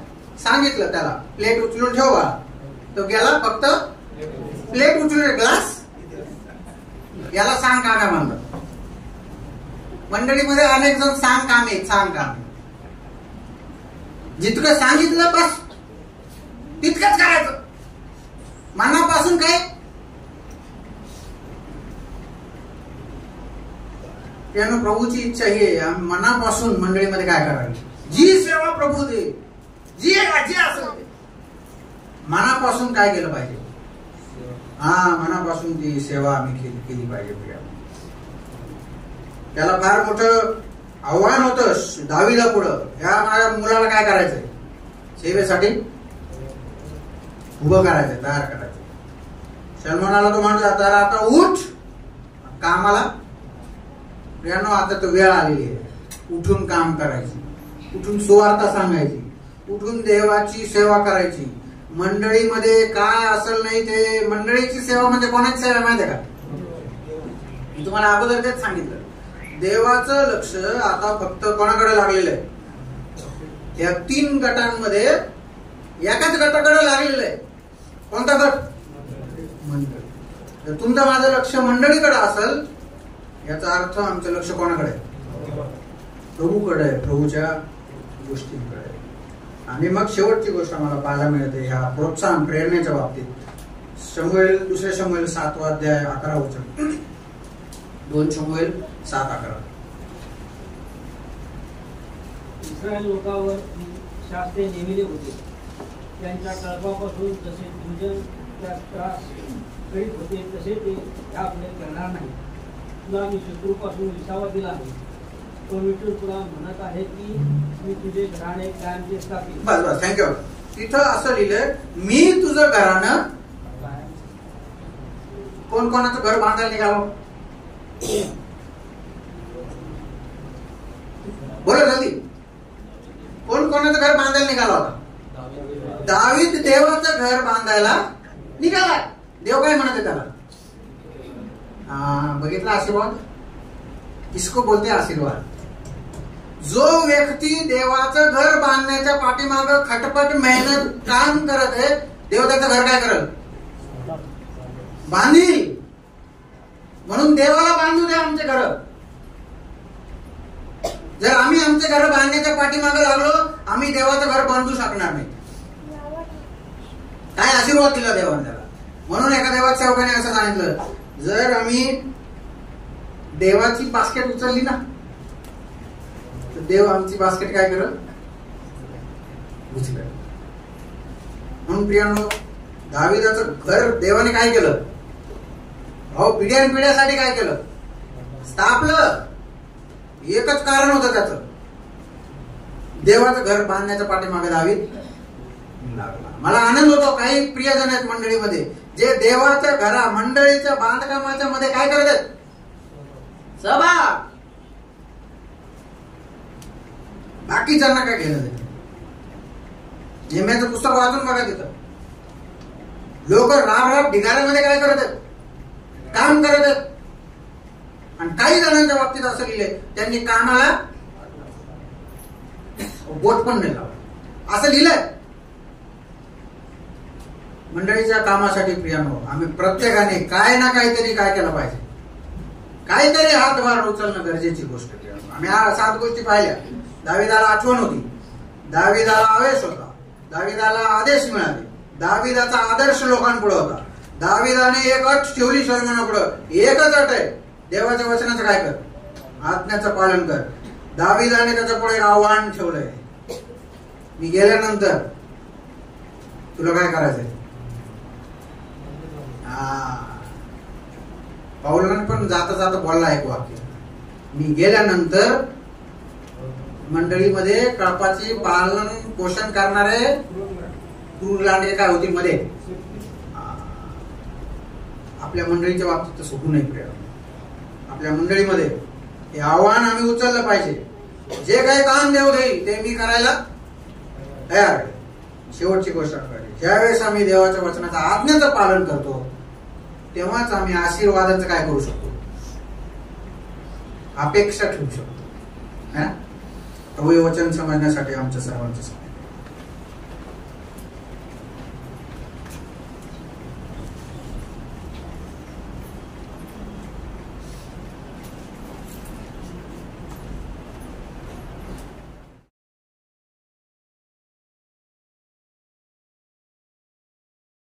सांगितलं त्याला प्लेट उचलून ठेवा, तो गेला फक्त प्लेट उचलून, ग्लास याला सांग काम्या म्हणलं. मंडळीमध्ये अनेक जण सांग कामे सांग कामे, जितकं सांगितलं बस तितकंच करायचं, मनापासून काय. त्यानं प्रभूची इच्छा ही आहे, मनापासून मंडळीमध्ये काय करावी, जी सेवा प्रभू दे, जी असेल ते मनापासून काय केलं पाहिजे. मनापासून ती सेवा आम्ही केली पाहिजे. त्याला फार मोठं आव्हान होतं दावीला पुढं, या माझ्या मुलाला काय करायचंय, सेवेसाठी उभं करायचंय, तयार करायचंय. सलमानाला तो म्हणतो आता उठ कामाला. प्रियानो, आता तो वेळ आलेली आहे उठून काम करायची, उठून सुवार्ता सांगायची, उठून देवाची सेवा करायची. मंडळीमध्ये काय असेल नाही ते, मंडळीची सेवा म्हणजे कोणाची सेवा माहिती का? मी तुम्हाला अगोदर तेच सांगितलं, देवाचं लक्ष आता फक्त कोणाकडे लागलेलं आहे, या 3 गटांमध्ये एकाच गटाकडे लागलेलं आहे. कोणता गट? मंडळी. जर तुमचं माझं लक्ष मंडळीकडे असेल, याचा अर्थ आमचं लक्ष कोणाकडे आहे? प्रभूकडे आहे, प्रभूच्या गोष्टींकडे. आणि मग शेवटची गोष्ट आम्हाला पाहायला मिळते ह्या प्रोत्साहन प्रेरणेच्या बाबतीत. दुसरे शमूएल 7 अध्याय 11 वचन, 2 शमूएल 7:11. इस्रायल लोकांवर शास्त्रे नेमिले होते, त्यांच्या कळपापासून जसे दुर्जन त्या त्रास करीत होते तसे ते आपले करणार नाही. तुला मी शत्रूपासून विसावा दिला आहे, परमेश्वर तुला म्हणत आहे की मी तुझे घराणे कायमचे स्थापित. बस थँक्यू. तिथं असं लिहिलंय, मी तुझं घराणं. कोण कोणाचं घर बांधायला निघालो? बोला जल्दी. कोण कोणाचं घर बांधायला निघाला होता? दावीद देवाचं घर बांधायला निघाला. देव काय म्हणत आहे त्याला? बघितला आशीर्वाद, किसको बोलते आशीर्वाद. जो व्यक्ती देवाचं घर बांधण्याच्या पाठीमाग खटपट मेहनत काम करत आहे, देव त्याचं घर काय करल? बांधील. म्हणून देवाला बांधू द्या आमचे घर. जर आम्ही आमचे घर बांधण्याच्या पाठीमागे लागलो, आम्ही देवाचं घर बांधू शकणार नाही. काय आशीर्वाद दिला देवाने त्याला. म्हणून एका देवाच्या सेवकाने असं सांगितलं, जर आम्ही देवाची बास्केट उचलली ना, तर देव आमची बास्केट काय करत? उचलत. म्हणून प्रियानो, दाविदाचं घर देवाने काय केलं? पिढ्यानपिढ्यासाठी काय केलं? स्थापलं. एकच कारण होतं त्याचं, देवाचं घर बांधण्याच्या पाठीमागे दावीद लागला. मला आनंद होतो, काही प्रियजन आहेत मंडळीमध्ये जे देवाच्या घरा मंडळीच्या बांधकामाच्या मध्ये काय करत आहेत? सहभाग. बाकीच्यांना काय घेणं? नेहमीचं पुस्तक वाचून बघा, तिथं लोक राब ढिगाऱ्यामध्ये काय करत आहेत? काम करत आहेत. आणि काही जणांच्या बाबतीत असं लिहिलंय, त्यांनी कामाला बोट पण नाही लावलं, असं लिहिलंय. मंडळीच्या कामासाठी प्रियानो, आम्ही प्रत्येकाने काय ना काहीतरी काय केलं पाहिजे, काहीतरी हातभार उचलणं गरजेची गोष्ट. आम्ही 7 गोष्टी पाहिल्या. दाविदाला आठवण होती, दाविदाला आवेश होता, दाविदाला आदेश मिळाले, दाविदाचा आदर्श लोकांपुढे होता. दाविदाने एक अट ठेवली सलमानापुढे, एकच अट आहे, देवाच्या वचनाचं काय कर? आज्ञाचं पालन कर. दाविदाने त्याच्या पुढे एक आव्हान ठेवलंय, मी गेल्यानंतर तुला काय करायचंय? पाऊलाने पण जाता जाता बोलला एक वाक्य, मी गेल्यानंतर मंडळीमध्ये कळपाची पालन पोषण करणारे क्रूर लांडगे काय होतील मध्ये. आपल्या मंडळीच्या बाबतीत तसं होऊ नये. आपल्या मंडळीमध्ये हे आव्हान आम्ही उचललं पाहिजे. जे काही काम देव देईल ते मी करायला तयार आहे. शेवटची गोष्ट कळली, ज्यावेळेस आम्ही देवाच्या वचनाचं आज्ञेचं पालन करतो तेव्हाच आम्ही आशीर्वादाचं काय करू शकतो, अपेक्षा ठेवू शकतो. प्रभू हे वचन समजण्यासाठी आमच्या सर्वांचं